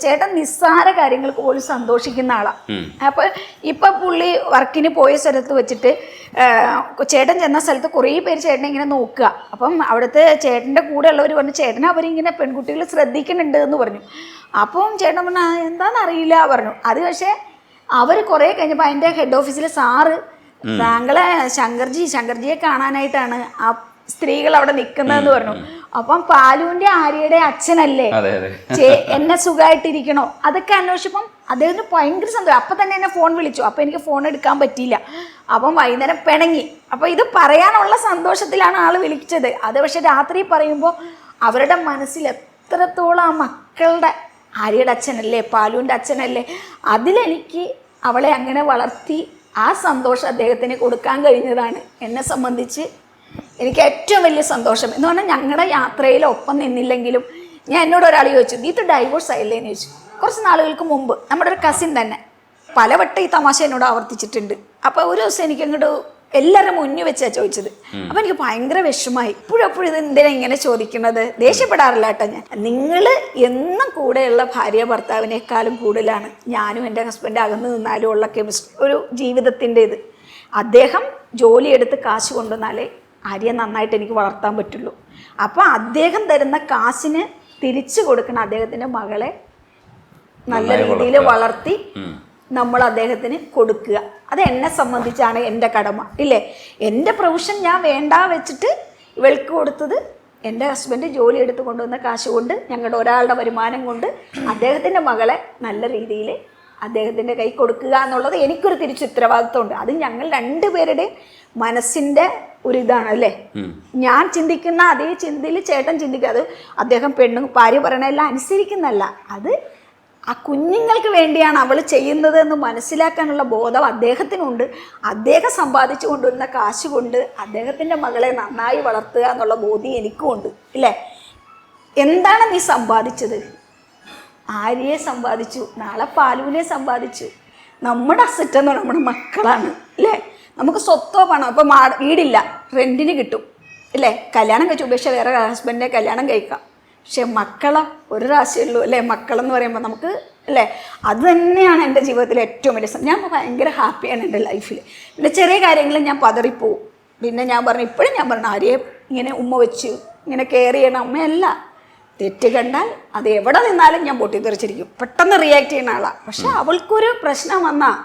ചേട്ടൻ നിസ്സാര കാര്യങ്ങൾക്ക് പോലും സന്തോഷിക്കുന്ന ആളാണ്. അപ്പോൾ ഇപ്പം പുള്ളി വർക്കിന് പോയ സ്ഥലത്ത് വെച്ചിട്ട് ചേട്ടൻ ചെന്ന സ്ഥലത്ത് കുറേ പേര് ചേട്ടനെ ഇങ്ങനെ നോക്കുക. അപ്പം അവിടുത്തെ ചേട്ടൻ്റെ കൂടെ ഉള്ളവർ പറഞ്ഞു, ചേട്ടനെ അവരിങ്ങനെ പെൺകുട്ടികൾ ശ്രദ്ധിക്കുന്നുണ്ട് എന്ന് പറഞ്ഞു. അപ്പം ചേട്ടൻ പറഞ്ഞു എന്താണെന്നറിയില്ല പറഞ്ഞു. അത് പക്ഷേ അവർ കുറേ കഴിഞ്ഞപ്പോൾ അതിൻ്റെ ഹെഡ് ഓഫീസിലെ സാറ് താങ്കളെ ശങ്കർജിയെ കാണാനായിട്ടാണ് ആ സ്ത്രീകൾ അവിടെ നിൽക്കുന്നതെന്ന് പറഞ്ഞു. അപ്പം പാലുവിന്റെ ആര്യയുടെ അച്ഛനല്ലേ, എന്നെ സുഖമായിട്ടിരിക്കണോ അതൊക്കെ അന്വേഷിച്ചപ്പം അദ്ദേഹത്തിന് ഭയങ്കര സന്തോഷം. അപ്പം തന്നെ എന്നെ ഫോൺ വിളിച്ചു. അപ്പം എനിക്ക് ഫോൺ എടുക്കാൻ പറ്റിയില്ല. അപ്പം വൈകുന്നേരം പിണങ്ങി. അപ്പം ഇത് പറയാനുള്ള സന്തോഷത്തിലാണ് ആൾ വിളിച്ചത്. അത് പക്ഷെ രാത്രി പറയുമ്പോൾ അവരുടെ മനസ്സിൽ എത്രത്തോളം ആ മക്കളുടെ ആര്യയുടെ അച്ഛനല്ലേ, പാലുവിൻ്റെ അച്ഛനല്ലേ, അതിലെനിക്ക് അവളെ അങ്ങനെ വളർത്തി ആ സന്തോഷം അദ്ദേഹത്തിന് കൊടുക്കാൻ കഴിഞ്ഞതാണ് എന്നെ സംബന്ധിച്ച് എനിക്ക് ഏറ്റവും വലിയ സന്തോഷം. എന്ന് പറഞ്ഞാൽ ഞങ്ങളുടെ യാത്രയിൽ ഒപ്പം നിന്നില്ലെങ്കിലും ഞാൻ എന്നോട് ഒരാൾ ചോദിച്ചു, ഇത് ഡൈവോഴ്സ് ആയില്ലേന്ന് ചോദിച്ചു. കുറച്ച് നാളുകൾക്ക് മുമ്പ് നമ്മുടെ ഒരു കസിൻ തന്നെ പലവട്ടം ഈ തമാശ എന്നോട് ആവർത്തിച്ചിട്ടുണ്ട്. അപ്പോൾ ഒരു ദിവസം എനിക്ക് അങ്ങോട്ട് എല്ലാവരും മുന്നിൽ വെച്ചാണ് ചോദിച്ചത്. അപ്പം എനിക്ക് ഭയങ്കര വിഷമമായി. ഇപ്പോഴും ഇത് എന്തിനാ ഇങ്ങനെ ചോദിക്കുന്നത്? ദേഷ്യപ്പെടാറില്ല കേട്ടോ ഞാൻ. നിങ്ങൾ എന്നും കൂടെയുള്ള ഭാര്യ ഭർത്താവിനേക്കാളും കൂടുതലാണ് ഞാനും എൻ്റെ ഹസ്ബൻഡ് അകന്നു നിന്നാലും ഉള്ള കെമിസ്ട്രി, ഒരു ജീവിതത്തിൻ്റെ ഇത്. അദ്ദേഹം ജോലിയെടുത്ത് കാശ് കൊണ്ടുവന്നാലേ ആര്യ നന്നായിട്ട് എനിക്ക് വളർത്താൻ പറ്റുള്ളൂ. അപ്പോൾ അദ്ദേഹം തരുന്ന കാശിന് തിരിച്ചു കൊടുക്കണം അദ്ദേഹത്തിൻ്റെ മകളെ നല്ല രീതിയിൽ വളർത്തി നമ്മൾ അദ്ദേഹത്തിന് കൊടുക്കുക. അത് എന്നെ സംബന്ധിച്ചാണ് എൻ്റെ കടമ, ഇല്ലേ? എൻ്റെ പ്രൊഫഷൻ ഞാൻ വേണ്ട വെച്ചിട്ട് ഇവൾക്ക് കൊടുത്തത് എൻ്റെ ഹസ്ബൻഡ് ജോലി എടുത്ത് കൊണ്ടുവന്ന കാശ് കൊണ്ട്, ഞങ്ങളുടെ ഒരാളുടെ വരുമാനം കൊണ്ട് അദ്ദേഹത്തിൻ്റെ മകളെ നല്ല രീതിയിൽ അദ്ദേഹത്തിൻ്റെ കൈ കൊടുക്കുക എന്നുള്ളത് എനിക്കൊരു തിരിച്ചുത്തരവാദിത്വമുണ്ട്. അത് ഞങ്ങൾ രണ്ടുപേരുടെ മനസ്സിൻ്റെ ഒരിതാണ്, അല്ലേ? ഞാൻ ചിന്തിക്കുന്ന അതേ ചിന്തയിൽ ചേട്ടൻ ചിന്തിക്കുക. അത് അദ്ദേഹം ഭാര്യ പറയണതെല്ലാം അനുസരിക്കുന്നല്ല, അത് ആ കുഞ്ഞുങ്ങൾക്ക് വേണ്ടിയാണ് അവൾ ചെയ്യുന്നത് എന്ന് മനസ്സിലാക്കാനുള്ള ബോധം അദ്ദേഹത്തിനുണ്ട്. അദ്ദേഹം സമ്പാദിച്ചു കൊണ്ടുവരുന്ന കാശ് കൊണ്ട് അദ്ദേഹത്തിൻ്റെ മകളെ നന്നായി വളർത്തുക എന്നുള്ള ബോധ്യം എനിക്കുമുണ്ട്, ഇല്ലേ? എന്താണ് നീ സമ്പാദിച്ചത്? ആര്യയെ സമ്പാദിച്ചു, നാളെ പാലുവിനെ സമ്പാദിച്ചു. നമ്മുടെ അസറ്റ് എന്ന് പറഞ്ഞാൽ നമ്മുടെ മക്കളാണ്, അല്ലേ? നമുക്ക് സ്വത്തോ പണോ ഇപ്പം വീടില്ല, റെൻറ്റിന് കിട്ടും, ഇല്ലേ? കല്യാണം കഴിച്ചു ഉപേക്ഷിച്ച് വേറെ ഹസ്ബൻഡിനെ കല്യാണം കഴിക്കാം. പക്ഷെ മക്കളെ ഒരു പ്രാവശ്യമേ അല്ലേ? മക്കളെന്ന് പറയുമ്പോൾ നമുക്ക്, അല്ലേ? അത് തന്നെയാണ് എൻ്റെ ജീവിതത്തിലെ ഏറ്റവും വലിയ ഞാൻ ഭയങ്കര ഹാപ്പിയാണ് എൻ്റെ ലൈഫിൽ. പിന്നെ ചെറിയ കാര്യങ്ങളിൽ ഞാൻ പതറിപ്പോവും. പിന്നെ ഞാൻ പറഞ്ഞു, ഇപ്പോഴും ഞാൻ പറഞ്ഞു, ആരെയെ ഇങ്ങനെ ഉമ്മ വെച്ച് ഇങ്ങനെ കെയർ ചെയ്യണ അമ്മയല്ല. തെറ്റ് കണ്ടാൽ അത് എവിടെ നിന്നാലും ഞാൻ പൊട്ടിത്തെറിച്ചിരിക്കും, പെട്ടെന്ന് റിയാക്ട് ചെയ്യുന്ന ആളാണ്. പക്ഷെ അവൾക്കൊരു പ്രശ്നം വന്നാൽ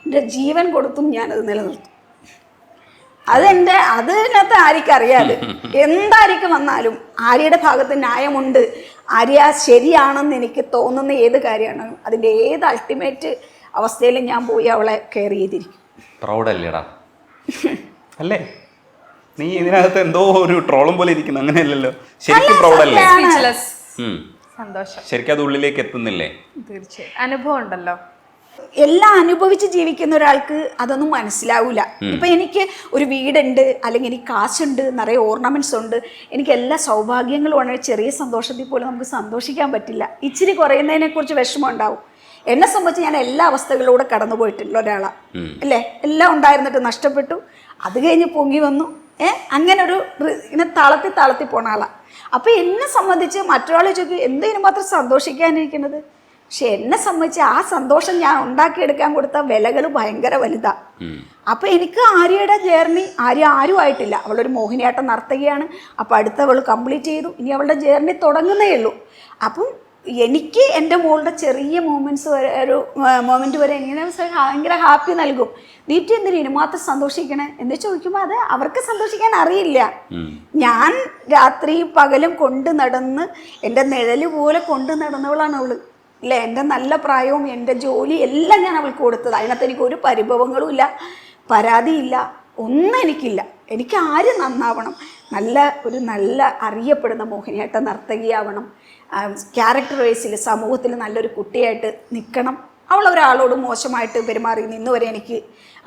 എൻ്റെ ജീവൻ കൊടുത്തും ഞാനത് നിലനിർത്തും. അതിനകത്ത് ആര്യക്കറിയാതെ എന്തായിരിക്കും വന്നാലും ആര്യയുടെ ഭാഗത്ത് ന്യായമുണ്ട്, ആര്യ ശരിയാണെന്ന് എനിക്ക് തോന്നുന്ന ഏത് കാര്യമാണ് അതിൻ്റെ ഏത് അൾട്ടിമേറ്റ് അവസ്ഥയിലും ഞാൻ പോയി അവളെ കെയർ ചെയ്തിരിക്കും. പ്രൗഡല്ലേടാ? അല്ലേ? നീ ഇതിനകത്ത് എന്തോ ഒരു ട്രോളും പോലെ ഇരിക്കുന്നു, അങ്ങനെയല്ലല്ലോ. ശരിക്കും പ്രൗഡല്ലേ? സന്തോഷം. ശരിക്കും അത് ഉള്ളിലേക്ക് എത്തുന്നില്ലേ? തീർച്ചയായും അനുഭവം ഉണ്ടല്ലോ. എല്ലാം അനുഭവിച്ച് ജീവിക്കുന്ന ഒരാൾക്ക് അതൊന്നും മനസ്സിലാവൂല. ഇപ്പൊ എനിക്ക് ഒരു വീടുണ്ട്, അല്ലെങ്കിൽ എനിക്ക് കാശുണ്ട്, നിറയെ ഓർണമെന്റ്സ് ഉണ്ട്, എനിക്ക് എല്ലാ സൗഭാഗ്യങ്ങളും ആണ്. ചെറിയ സന്തോഷത്തിൽ പോലും നമുക്ക് സന്തോഷിക്കാൻ പറ്റില്ല. ഇച്ചിരി കുറയുന്നതിനെ കുറിച്ച് വിഷമം ഉണ്ടാവും. എന്നെ സംബന്ധിച്ച് ഞാൻ എല്ലാ അവസ്ഥകളിലൂടെ കടന്നു പോയിട്ടുള്ള ഒരാളാണ്, അല്ലേ? എല്ലാം ഉണ്ടായിരുന്നിട്ട് നഷ്ടപ്പെട്ടു, അത് കഴിഞ്ഞ് പൊങ്ങി വന്നു. അങ്ങനെ ഒരു ഇങ്ങനെ താളത്തി പോണ ആളാണ്. അപ്പൊ എന്നെ സംബന്ധിച്ച് മറ്റൊരാളെ ചോദിക്കും, എന്തിനു മാത്രം സന്തോഷിക്കാനിരിക്കുന്നത്? പക്ഷെ എന്നെ സംബന്ധിച്ച് ആ സന്തോഷം ഞാൻ ഉണ്ടാക്കിയെടുക്കാൻ കൊടുത്ത വിലകൾ ഭയങ്കര വലുതാ. അപ്പം എനിക്ക് ആര്യയുടെ ജേർണി, ആര്യ ആരും ആയിട്ടില്ല, അവളൊരു മോഹിനിയാട്ടം നർത്തകിയാണ്. അപ്പം അടുത്തവൾ കംപ്ലീറ്റ് ചെയ്തു, ഇനി അവളുടെ ജേർണി തുടങ്ങുന്നേ ഉള്ളൂ. അപ്പം എനിക്ക് എൻ്റെ മോളുടെ ചെറിയ മൊമെൻറ്റ്സ് വരെ, ഒരു മൊമെൻറ്റ് വരെ എങ്ങനെ ഭയങ്കര ഹാപ്പി നൽകും. ദീപ്തി എന്തിനു ഇനി മാത്രം സന്തോഷിക്കണേ എന്ന് ചോദിക്കുമ്പോൾ അത് അവർക്ക് സന്തോഷിക്കാൻ അറിയില്ല. ഞാൻ രാത്രിയും പകലും കൊണ്ട് നടന്ന് എൻ്റെ നിഴല് പോലെ കൊണ്ട് നടന്നവളാണ് അവള്. ഇല്ല, എൻ്റെ നല്ല പ്രായവും എൻ്റെ ജോലി എല്ലാം ഞാൻ അവൾക്ക് കൊടുത്തത്. അതിനകത്ത് എനിക്ക് ഒരു പരിഭവങ്ങളും ഇല്ല, പരാതിയില്ല, ഒന്നും എനിക്കില്ല. എനിക്ക് ആര് നന്നാവണം, നല്ല അറിയപ്പെടുന്ന മോഹിനിയാട്ട നർത്തകിയാവണം, ക്യാരക്ടർ വൈസിൽ സമൂഹത്തിൽ നല്ലൊരു കുട്ടിയായിട്ട് നിൽക്കണം. അവൾ ഒരാളോട് മോശമായിട്ട് പെരുമാറി നിന്നുവരെ എനിക്ക്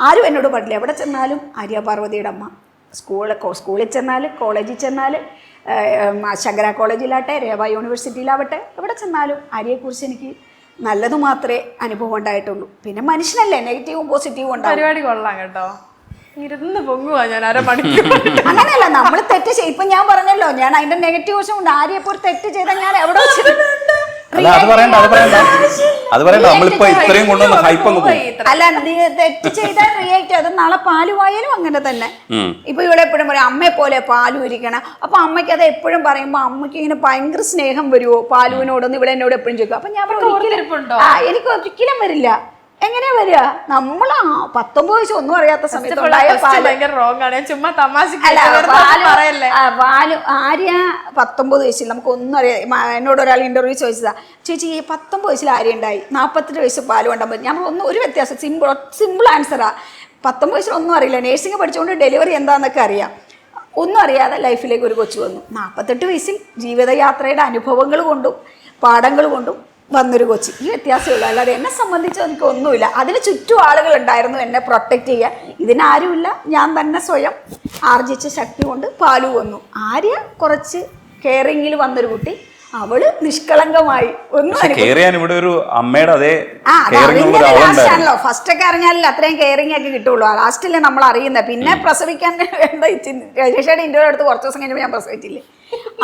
ആരും എന്നോട് പാടില്ല. എവിടെ ചെന്നാലും ആര്യ പാർവതിയുടെ അമ്മ. സ്കൂളിൽ ചെന്നാൽ, കോളേജിൽ ചെന്നാൽ, ശങ്കര കോളേജിലാവട്ടെ, രേവ യൂണിവേഴ്സിറ്റിയിലാവട്ടെ, എവിടെ ചെന്നാലും ആര്യയെക്കുറിച്ച് എനിക്ക് നല്ലത് മാത്രമേ അനുഭവം ഉണ്ടായിട്ടുള്ളൂ. പിന്നെ മനുഷ്യനല്ലേ, നെഗറ്റീവും പോസിറ്റീവും ഉണ്ടാവും. പരിപാടി കൊള്ളാം കേട്ടോ, ഇരുന്ന് പൊങ്ങുവാ ഞാൻ അരമണിക്കൂർ. അങ്ങനെയല്ല, നമ്മൾ തെറ്റ് ചെയ്യും. ഇപ്പം ഞാൻ പറഞ്ഞല്ലോ, ഞാൻ അതിന്റെ നെഗറ്റീവ് വശം ഉണ്ട്. ആര്യപ്പോൾ ഒരു തെറ്റ് ചെയ്താൽ ഞാൻ എവിടെ അല്ല, അത് പറയണ്ട നമ്മളിപ്പോ ഇത്രയും കൊണ്ടുവന്ന ഹൈപ്പ് അങ്ങ് പോകും. അല്ല, തെറ്റ് ചെയ്താൽ റിയാക്ട്. അത് നാളെ പാല് വായാലും അങ്ങനെ തന്നെ. ഇപ്പൊ ഇവിടെ എപ്പോഴും പറയും അമ്മയെ പോലെ പാലു ഇരിക്കണം. അപ്പൊ അമ്മയ്ക്ക് അത് എപ്പോഴും പറയുമ്പോ അമ്മയ്ക്ക് ഇങ്ങനെ ഭയങ്കര സ്നേഹം വരുമോ പാലുവിനോടൊന്ന് ഇവിടെ എന്നോട് എപ്പോഴും ചോദിക്കും. അപ്പൊ ഞാൻ എനിക്ക് ഒരിക്കലും വരില്ല. എങ്ങനെയാ വരിക? നമ്മൾ 19 വയസ്സ് ഒന്നും അറിയാത്ത സമയത്ത് ആര്യ 19 വയസ്സിൽ നമുക്കൊന്നും അറിയാം. എന്നോട് ഒരാൾ ഇന്റർവ്യൂ ചോദിച്ചതാ, ചേച്ചി 19 വയസ്സിൽ ആര്യ ഉണ്ടായി, 48 വയസ്സ് പാല് കൊണ്ടാൻ പറ്റും. ഞാൻ ഒരു വ്യത്യാസം, സിമ്പിൾ ആൻസറാ. 19 വയസ്സിൽ ഒന്നും അറിയില്ല, നേഴ്സിംഗ് പഠിച്ചുകൊണ്ട് ഡെലിവറി എന്താണെന്നൊക്കെ അറിയാം. ഒന്നും അറിയാതെ ലൈഫിലേക്ക് ഒരു കൊച്ചു വന്നു. 48 വയസ്സിൽ ജീവിതയാത്രയുടെ അനുഭവങ്ങൾ കൊണ്ടും പാഠങ്ങൾ കൊണ്ടും വന്നൊരു കൊച്ചി. ഈ വ്യത്യാസമുള്ളൂ. അല്ലാതെ എന്നെ സംബന്ധിച്ച് എനിക്ക് ഒന്നുമില്ല. അതിന് ചുറ്റും ആളുകൾ ഉണ്ടായിരുന്നു എന്നെ പ്രൊട്ടക്റ്റ് ചെയ്യാൻ. ഇതിനാരുമില്ല, ഞാൻ തന്നെ സ്വയം ആർജിച്ച ശക്തി കൊണ്ട് പാലു വന്നു. ആര്യ കുറച്ച് കെയറിങ്ങിൽ വന്നൊരു കുട്ടി, അവള് നിഷ്കളങ്കമായി ഒന്നും ഇവിടെ ഒരു അമ്മയുടെ അതേ ലാസ്റ്റാണല്ലോ. ഫസ്റ്റ് ഒക്കെ അറിഞ്ഞാലല്ലോ അത്രയും കെയറിങ് ഒക്കെ കിട്ടുള്ളൂ. ലാസ്റ്റില്ലേ നമ്മൾ അറിയുന്നത്. പിന്നെ പ്രസവിക്കാൻ എന്താ രജേഷയുടെ ഇന്റർവ്യൂ എടുത്ത് കുറച്ച് ദിവസം കഴിഞ്ഞപ്പോൾ ഞാൻ പ്രസവിച്ചില്ലേ.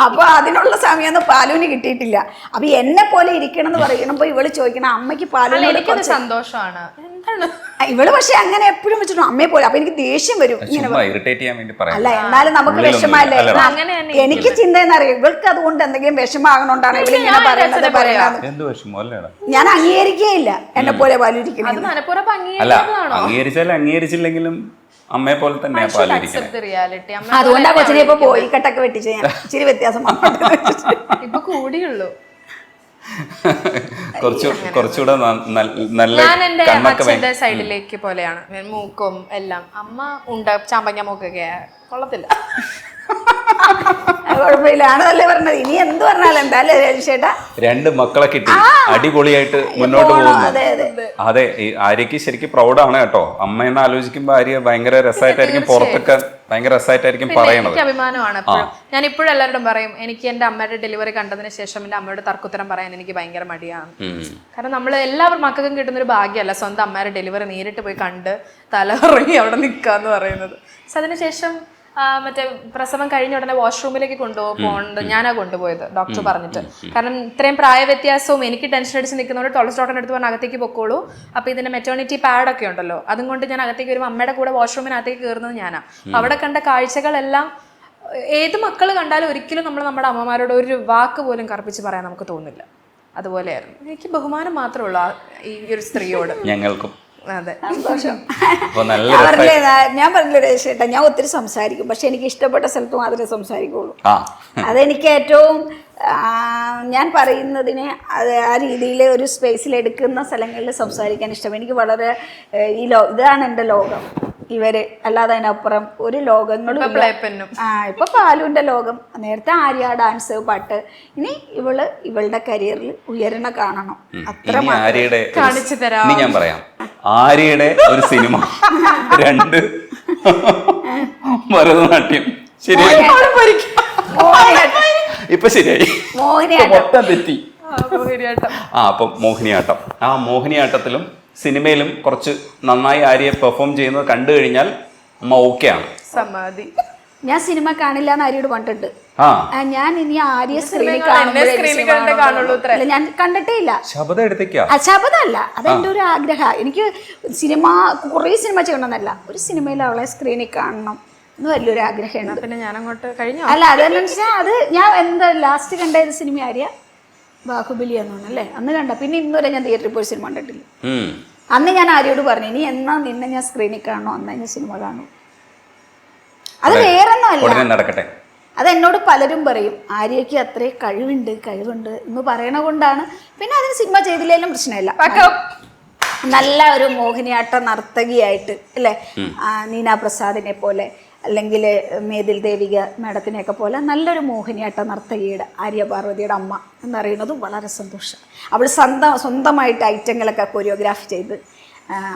അപ്പൊ അതിനുള്ള സമയമൊന്നും പാലുവിന് കിട്ടിയിട്ടില്ല. അപ്പൊ എന്നെ പോലെ ഇരിക്കണം എന്ന് പറയണപ്പോ ഇവള് ചോദിക്കണം അമ്മയ്ക്ക് പാലുവിനോട് സന്തോഷമാണ്. ഇവള് പക്ഷെ അങ്ങനെ എപ്പോഴും വെച്ചിട്ടു അമ്മയെ പോലെ. അപ്പൊ എനിക്ക് ദേഷ്യം വരും. അല്ല, എന്നാലും നമുക്ക് വിഷമല്ലേ. എനിക്ക് ചിന്ത എന്നറിയാം, ഇവൾക്ക് അതുകൊണ്ട് എന്തെങ്കിലും വിഷമാകണോണ്ടാണ് ഇവളിങ്ങനെ പറയുന്നത്. ഞാൻ അംഗീകരിക്കുകയില്ല എന്നെ പോലെ പാലിരിക്കുന്നത്. അംഗീകരിച്ചില്ലെങ്കിലും അമ്മയെ പോലെ തന്നെ അതുകൊണ്ടാ കൊച്ചിനെ ഇപ്പൊ പോയി കട്ടൊക്കെ വെട്ടിച്ച് ഞാൻ ഇച്ചിരി വ്യത്യാസം ഇപ്പൊ കൂടിയുള്ളൂ. കുറച്ചുകൂടെ നല്ല ഞാൻ എന്റെ അച്ഛന്റെ സൈഡിലേക്ക് പോലെയാണ്, മൂക്കും എല്ലാം. അമ്മ ചാമ്പങ്ങ മൂക്കൊക്കെ കൊള്ളത്തില്ല. കുഴപ്പമില്ല, ആണല്ലേ പറഞ്ഞത്. ഇനി എന്ത് പറഞ്ഞാലും എന്തായാലും ചേട്ടാ 2 മക്കളെ കിട്ടി, അടിപൊളിയായിട്ട് മുന്നോട്ട് പോകുന്നു. അതെ, ആര്യക്ക് ശരിക്കും പ്രൗഡാണ് കേട്ടോ. അമ്മയെന്ന് ആലോചിക്കുമ്പോ ആര്യ ഭയങ്കര രസമായിട്ടായിരിക്കും പുറത്തൊക്കെ ഭയങ്കര രസമായിട്ടായിരിക്കും പറയണത്. എനിക്ക് അഭിമാനമാണ് എപ്പോഴും. ഞാൻ ഇപ്പോഴും എല്ലാവരോടും പറയും, എനിക്ക് എന്റെ അമ്മയുടെ ഡെലിവറി കണ്ടതിന് ശേഷം എന്റെ അമ്മയുടെ തർക്കുത്തരം പറയാൻ എനിക്ക് ഭയങ്കര മടിയാണ്. കാരണം നമ്മൾ എല്ലാവരും മക്കൾക്കും കിട്ടുന്ന ഒരു ഭാഗ്യമല്ല സ്വന്തം അമ്മയുടെ ഡെലിവറി നേരിട്ട് പോയി കണ്ട് തലകറങ്ങി അവിടെ നിൽക്കാന്ന് പറയുന്നത്. പക്ഷെ അതിനുശേഷം മറ്റേ പ്രസവം കഴിഞ്ഞ ഉടനെ വാഷ്റൂമിലേക്ക് കൊണ്ടുപോകുന്നുണ്ട്. ഞാനാ കൊണ്ടുപോയത് ഡോക്ടർ പറഞ്ഞിട്ട്. കാരണം ഇത്രയും പ്രായ വ്യത്യാസവും എനിക്ക് ടെൻഷൻ അടിച്ച് നിൽക്കുന്നതുകൊണ്ട് ടോളസ് ഡോക്ടറിന്റെ അടുത്ത് പറഞ്ഞ് അകത്തേക്ക് പൊക്കോളൂ, അപ്പൊ ഇതിന്റെ മെറ്റേണിറ്റി പാഡൊക്കെ ഉണ്ടല്ലോ, അതും കൊണ്ട് ഞാൻ അകത്തേക്ക് വരുമ്പോൾ അമ്മയുടെ കൂടെ വാഷ്റൂമിനകത്തേക്ക് കയറുന്നത് ഞാനാ. അവിടെ കണ്ട കാഴ്ചകളെല്ലാം ഏത് മക്കൾ കണ്ടാലും ഒരിക്കലും നമ്മൾ നമ്മുടെ അമ്മമാരോട് ഒരു വാക്ക് പോലും കർപ്പിച്ച് പറയാൻ നമുക്ക് തോന്നില്ല. അതുപോലെയായിരുന്നു. എനിക്ക് ബഹുമാനം മാത്രമേ ഉള്ളൂ ഈ ഒരു സ്ത്രീയോട്. ഞങ്ങൾക്കും അതെ, സന്തോഷം. ഞാൻ പറഞ്ഞില്ലേ ചേട്ടാ, ഞാൻ ഒത്തിരി സംസാരിക്കും, പക്ഷെ എനിക്ക് ഇഷ്ടപ്പെട്ട സ്ഥലത്ത് മാത്രമേ സംസാരിക്കുള്ളൂ. അതെനിക്ക് ഏറ്റവും ഞാൻ പറയുന്നതിനെ ആ രീതിയിൽ ഒരു സ്പേസിൽ എടുക്കുന്ന സ്ഥലങ്ങളിൽ സംസാരിക്കാൻ ഇഷ്ടം. എനിക്ക് വളരെ ഇതാണ് എൻ്റെ ലോകം. ഇവര് അല്ലാതെ അതിനപ്പുറം ഒരു ലോകങ്ങളും ഇപ്പൊ പാലുവിന്റെ ലോകം. നേരത്തെ ആര്യ, ഡാൻസ്, പാട്ട്. ഇനി ഇവളുടെ കരിയറിൽ ഉയരണ കാണണം. അത്ര കാണിച്ചു തരാം. ഞാൻ പറയാം, ആര്യയുടെ ഒരു സിനിമ 2 ഭരതനാട്യം ശരിയായി, ഇപ്പൊ ശരിയായി, മൊത്തം തെറ്റി. അപ്പം മോഹിനിയാട്ടം, ആ മോഹിനിയാട്ടത്തിലും സിനിമയിലും കുറച്ച് നന്നായി ആര്യയെ പെർഫോം ചെയ്യുന്നത് കണ്ടു കഴിഞ്ഞാൽ അമ്മ ഓക്കെ ആണ്. സമാധി. ഞാൻ സിനിമ കാണില്ല എന്ന് ആര്യോട് പറഞ്ഞിട്ടുണ്ട്. ആ ഞാൻ ഇനി ആര്യ സ്ക്രീനിൽ സ്ക്രീനിൽ കണ്ടേ കാണുള്ളൂ ഇത്ര. കാണുമ്പോൾ ഞാൻ കണ്ടിട്ടേ ഇല്ല. ശബ്ദം എടുത്തേക്കാ ശബദമല്ല, അതെൻ്റെ ഒരു ആഗ്രഹം. എനിക്ക് സിനിമ കുറേ സിനിമ ചെയ്യണമെന്നല്ല, ഒരു സിനിമയിൽ അവളെ സ്ക്രീനിൽ കാണണം എന്ന് വലിയൊരു ആഗ്രഹമാണ്. പിന്നെ ഞാൻ അങ്ങോട്ട് കഴിഞ്ഞു. അല്ല അതെന്നു വെച്ചാൽ അത് ഞാൻ എന്താ ലാസ്റ്റ് കണ്ട ഏത് സിനിമ ആര്യ ബാഹുബലി എന്നാണ് അല്ലേ അന്ന് കണ്ട. പിന്നെ ഇന്നുവരെ ഞാൻ തിയേറ്ററിൽ പോയി സിനിമ കണ്ടിട്ടില്ല. അന്ന് ഞാൻ ആര്യോട് പറഞ്ഞു ഇനി എന്നാ നിന്നെ ഞാൻ സ്ക്രീനിൽ കാണണോ അന്ന് ഞാൻ സിനിമ കാണും. അത് വേറൊന്നുമല്ല, നടക്കട്ടെ. അത് എന്നോട് പലരും പറയും ആര്യയ്ക്ക് അത്രേ കഴിവുണ്ട് എന്ന് പറയണ കൊണ്ടാണ്. പിന്നെ അതിന് സിനിമ ചെയ്തില്ലെങ്കിലും പ്രശ്നമില്ല. നല്ല ഒരു മോഹിനിയാട്ട നർത്തകിയായിട്ട് അല്ലേ, നീന പ്രസാദിനെ പോലെ അല്ലെങ്കിൽ മേതിൽ ദേവിക മേഡത്തിനെയൊക്കെ പോലെ നല്ലൊരു മോഹിനിയാട്ട നർത്തകിയുടെ ആര്യ പാർവതിയുടെ അമ്മ എന്നറിയുന്നതും വളരെ സന്തോഷം. അവൾ സ്വന്തമായിട്ട് ഐറ്റങ്ങളൊക്കെ കൊറിയോഗ്രാഫി ചെയ്ത്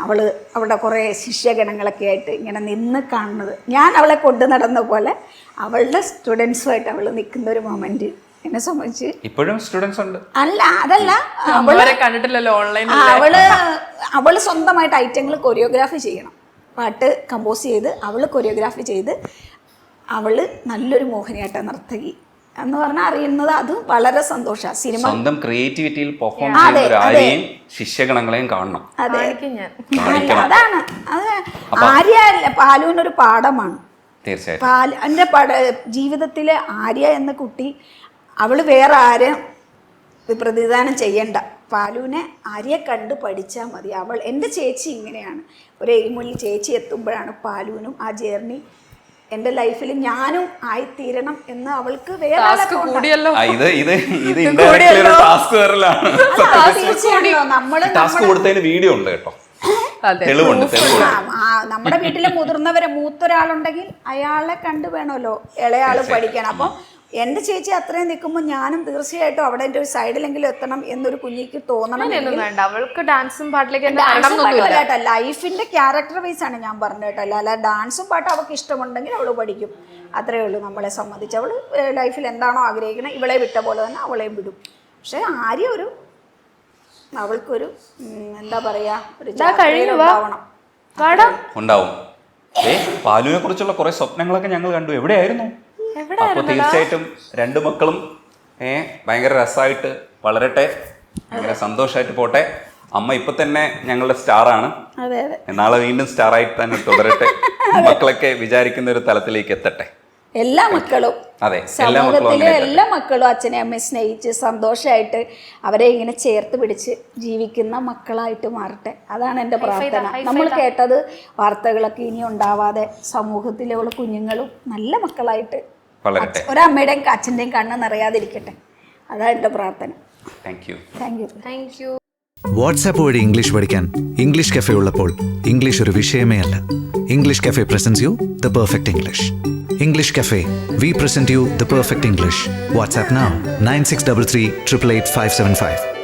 അവളുടെ കുറേ ശിഷ്യഗണങ്ങളൊക്കെ ആയിട്ട് ഇങ്ങനെ നിന്ന് കാണുന്നത്, ഞാൻ അവളെ കൊണ്ടു നടന്ന പോലെ അവളുടെ സ്റ്റുഡൻസുമായിട്ട് അവൾ നിൽക്കുന്ന ഒരു മൊമെന്റ് എന്നെ സംബന്ധിച്ച് ഇപ്പോഴും സ്റ്റുഡൻസ് ഉണ്ട്. അല്ല അതല്ല, കണ്ടിട്ടില്ലല്ലോ ഓൺലൈൻ. അവള് സ്വന്തമായിട്ട് ഐറ്റങ്ങൾ കൊറിയോഗ്രാഫി ചെയ്യണം, പാട്ട് കമ്പോസ് ചെയ്ത് അവൾ കൊറിയോഗ്രാഫി ചെയ്ത് അവള് നല്ലൊരു മോഹിനിയാട്ട നർത്തകി എന്ന് പറഞ്ഞാൽ അറിയുന്നത് അതും വളരെ സന്തോഷമാണ്. സിനിമ സ്വന്തം ക്രിയേറ്റിവിറ്റിയിൽ പെർഫോം ചെയ്യുന്ന ഒരു ആര്യയും ശിഷ്യഗണങ്ങളെയും കാണണം. അതെ അതാണ് അത്. ആര്യ പാലുവിനൊരു പാഠമാണ് തീർച്ചയായിട്ടും. എൻ്റെ ജീവിതത്തിലെ ആര്യ എന്ന കുട്ടി അവള് വേറെ ആരും പ്രതിദാനം ചെയ്യണ്ട. പാലുവിനെ ആര്യ കണ്ട് പഠിച്ചാൽ മതി. അവൾ എൻ്റെ ചേച്ചി ഇങ്ങനെയാണ്, ഒരു എയിമുള്ളിൽ ചേച്ചി എത്തുമ്പോഴാണ് പാലുവിനും ആ ജേർണി എൻ്റെ ലൈഫിൽ ഞാനും ആയിത്തീരണം എന്ന് അവൾക്ക് വേറെ വീഡിയോ ഉണ്ട് കേട്ടോ. നമ്മുടെ വീട്ടിലെ മൂത്തൊരാളുണ്ടെങ്കിൽ അയാളെ കണ്ടു വേണമല്ലോ ഇളയാള് പഠിക്കാൻ. അപ്പം എൻ്റെ ചേച്ചി അത്രയും നിൽക്കുമ്പോൾ ഞാനും തീർച്ചയായിട്ടും അവിടെ എൻ്റെ ഒരു സൈഡിലെങ്കിലും എത്തണം എന്നൊരു കുഞ്ഞിക്ക് തോന്നണം. അവൾക്ക് ഡാൻസും പാട്ടിലേക്ക് ലൈഫിന്റെ ക്യാരക്ടർ വൈസ് ആണ് ഞാൻ പറഞ്ഞത് കേട്ടോ. അല്ല ഡാൻസും പാട്ടും അവൾക്ക് ഇഷ്ടമുണ്ടെങ്കിൽ അവൾ പഠിക്കും, അത്രയേ ഉള്ളൂ. നമ്മളെ സംബന്ധിച്ച് അവൾ ലൈഫിൽ എന്താണോ ആഗ്രഹിക്കുന്നത് ഇവളെ വിട്ട പോലെ തന്നെ അവളെയും വിടും. പക്ഷെ ആര്യ അവൾക്കൊരു എന്താ പറയാ, ഒരു ഉണ്ടാവും. പാലുവിനെ കുറിച്ചുള്ള കുറെ സ്വപ്നങ്ങളൊക്കെ ഞങ്ങൾ കണ്ടു. എവിടെയായിരുന്നു? അപ്പൊ തീർച്ചയായിട്ടും രണ്ടു മക്കളും ഭയങ്കര രസമായിട്ട് വളരട്ടെ, ഭയങ്കര സന്തോഷമായിട്ട് പോട്ടെ. അമ്മ ഇപ്പൊ തന്നെ ഞങ്ങളുടെ സ്റ്റാറാണ്, നാളെ വീണ്ടും സ്റ്റാറായിട്ട് തന്നെ തുടരട്ടെ. മക്കളൊക്കെ വിചാരിക്കുന്ന ഒരു തലത്തിലേക്ക് എത്തട്ടെ. എല്ലാ മക്കളും, അതെ സമൂഹത്തിലെ എല്ലാ മക്കളും അച്ഛനെ അമ്മയെ സ്നേഹിച്ച് സന്തോഷമായിട്ട് അവരെ ഇങ്ങനെ ചേർത്ത് പിടിച്ച് ജീവിക്കുന്ന മക്കളായിട്ട് മാറട്ടെ. അതാണ് എൻ്റെ പ്രാർത്ഥന. നമ്മൾ കേട്ടത് വാർത്തകളൊക്കെ ഇനി ഉണ്ടാവാതെ സമൂഹത്തിലുള്ള കുഞ്ഞുങ്ങളും നല്ല മക്കളായിട്ട് ഒരമ്മയുടെയും അച്ഛൻ്റെയും കണ്ണ് നിറയാതിരിക്കട്ടെ. അതാണ് എൻ്റെ പ്രാർത്ഥന. Thank you. വാട്സാപ്പ് വഴി ഇംഗ്ലീഷ് പഠിക്കാൻ ഇംഗ്ലീഷ് കഫേ ഉള്ളപ്പോൾ ഇംഗ്ലീഷ് ഒരു വിഷയമേ അല്ല. English cafe presents you the perfect English. English Cafe, we present you the perfect English. WhatsApp now 9633 888 575.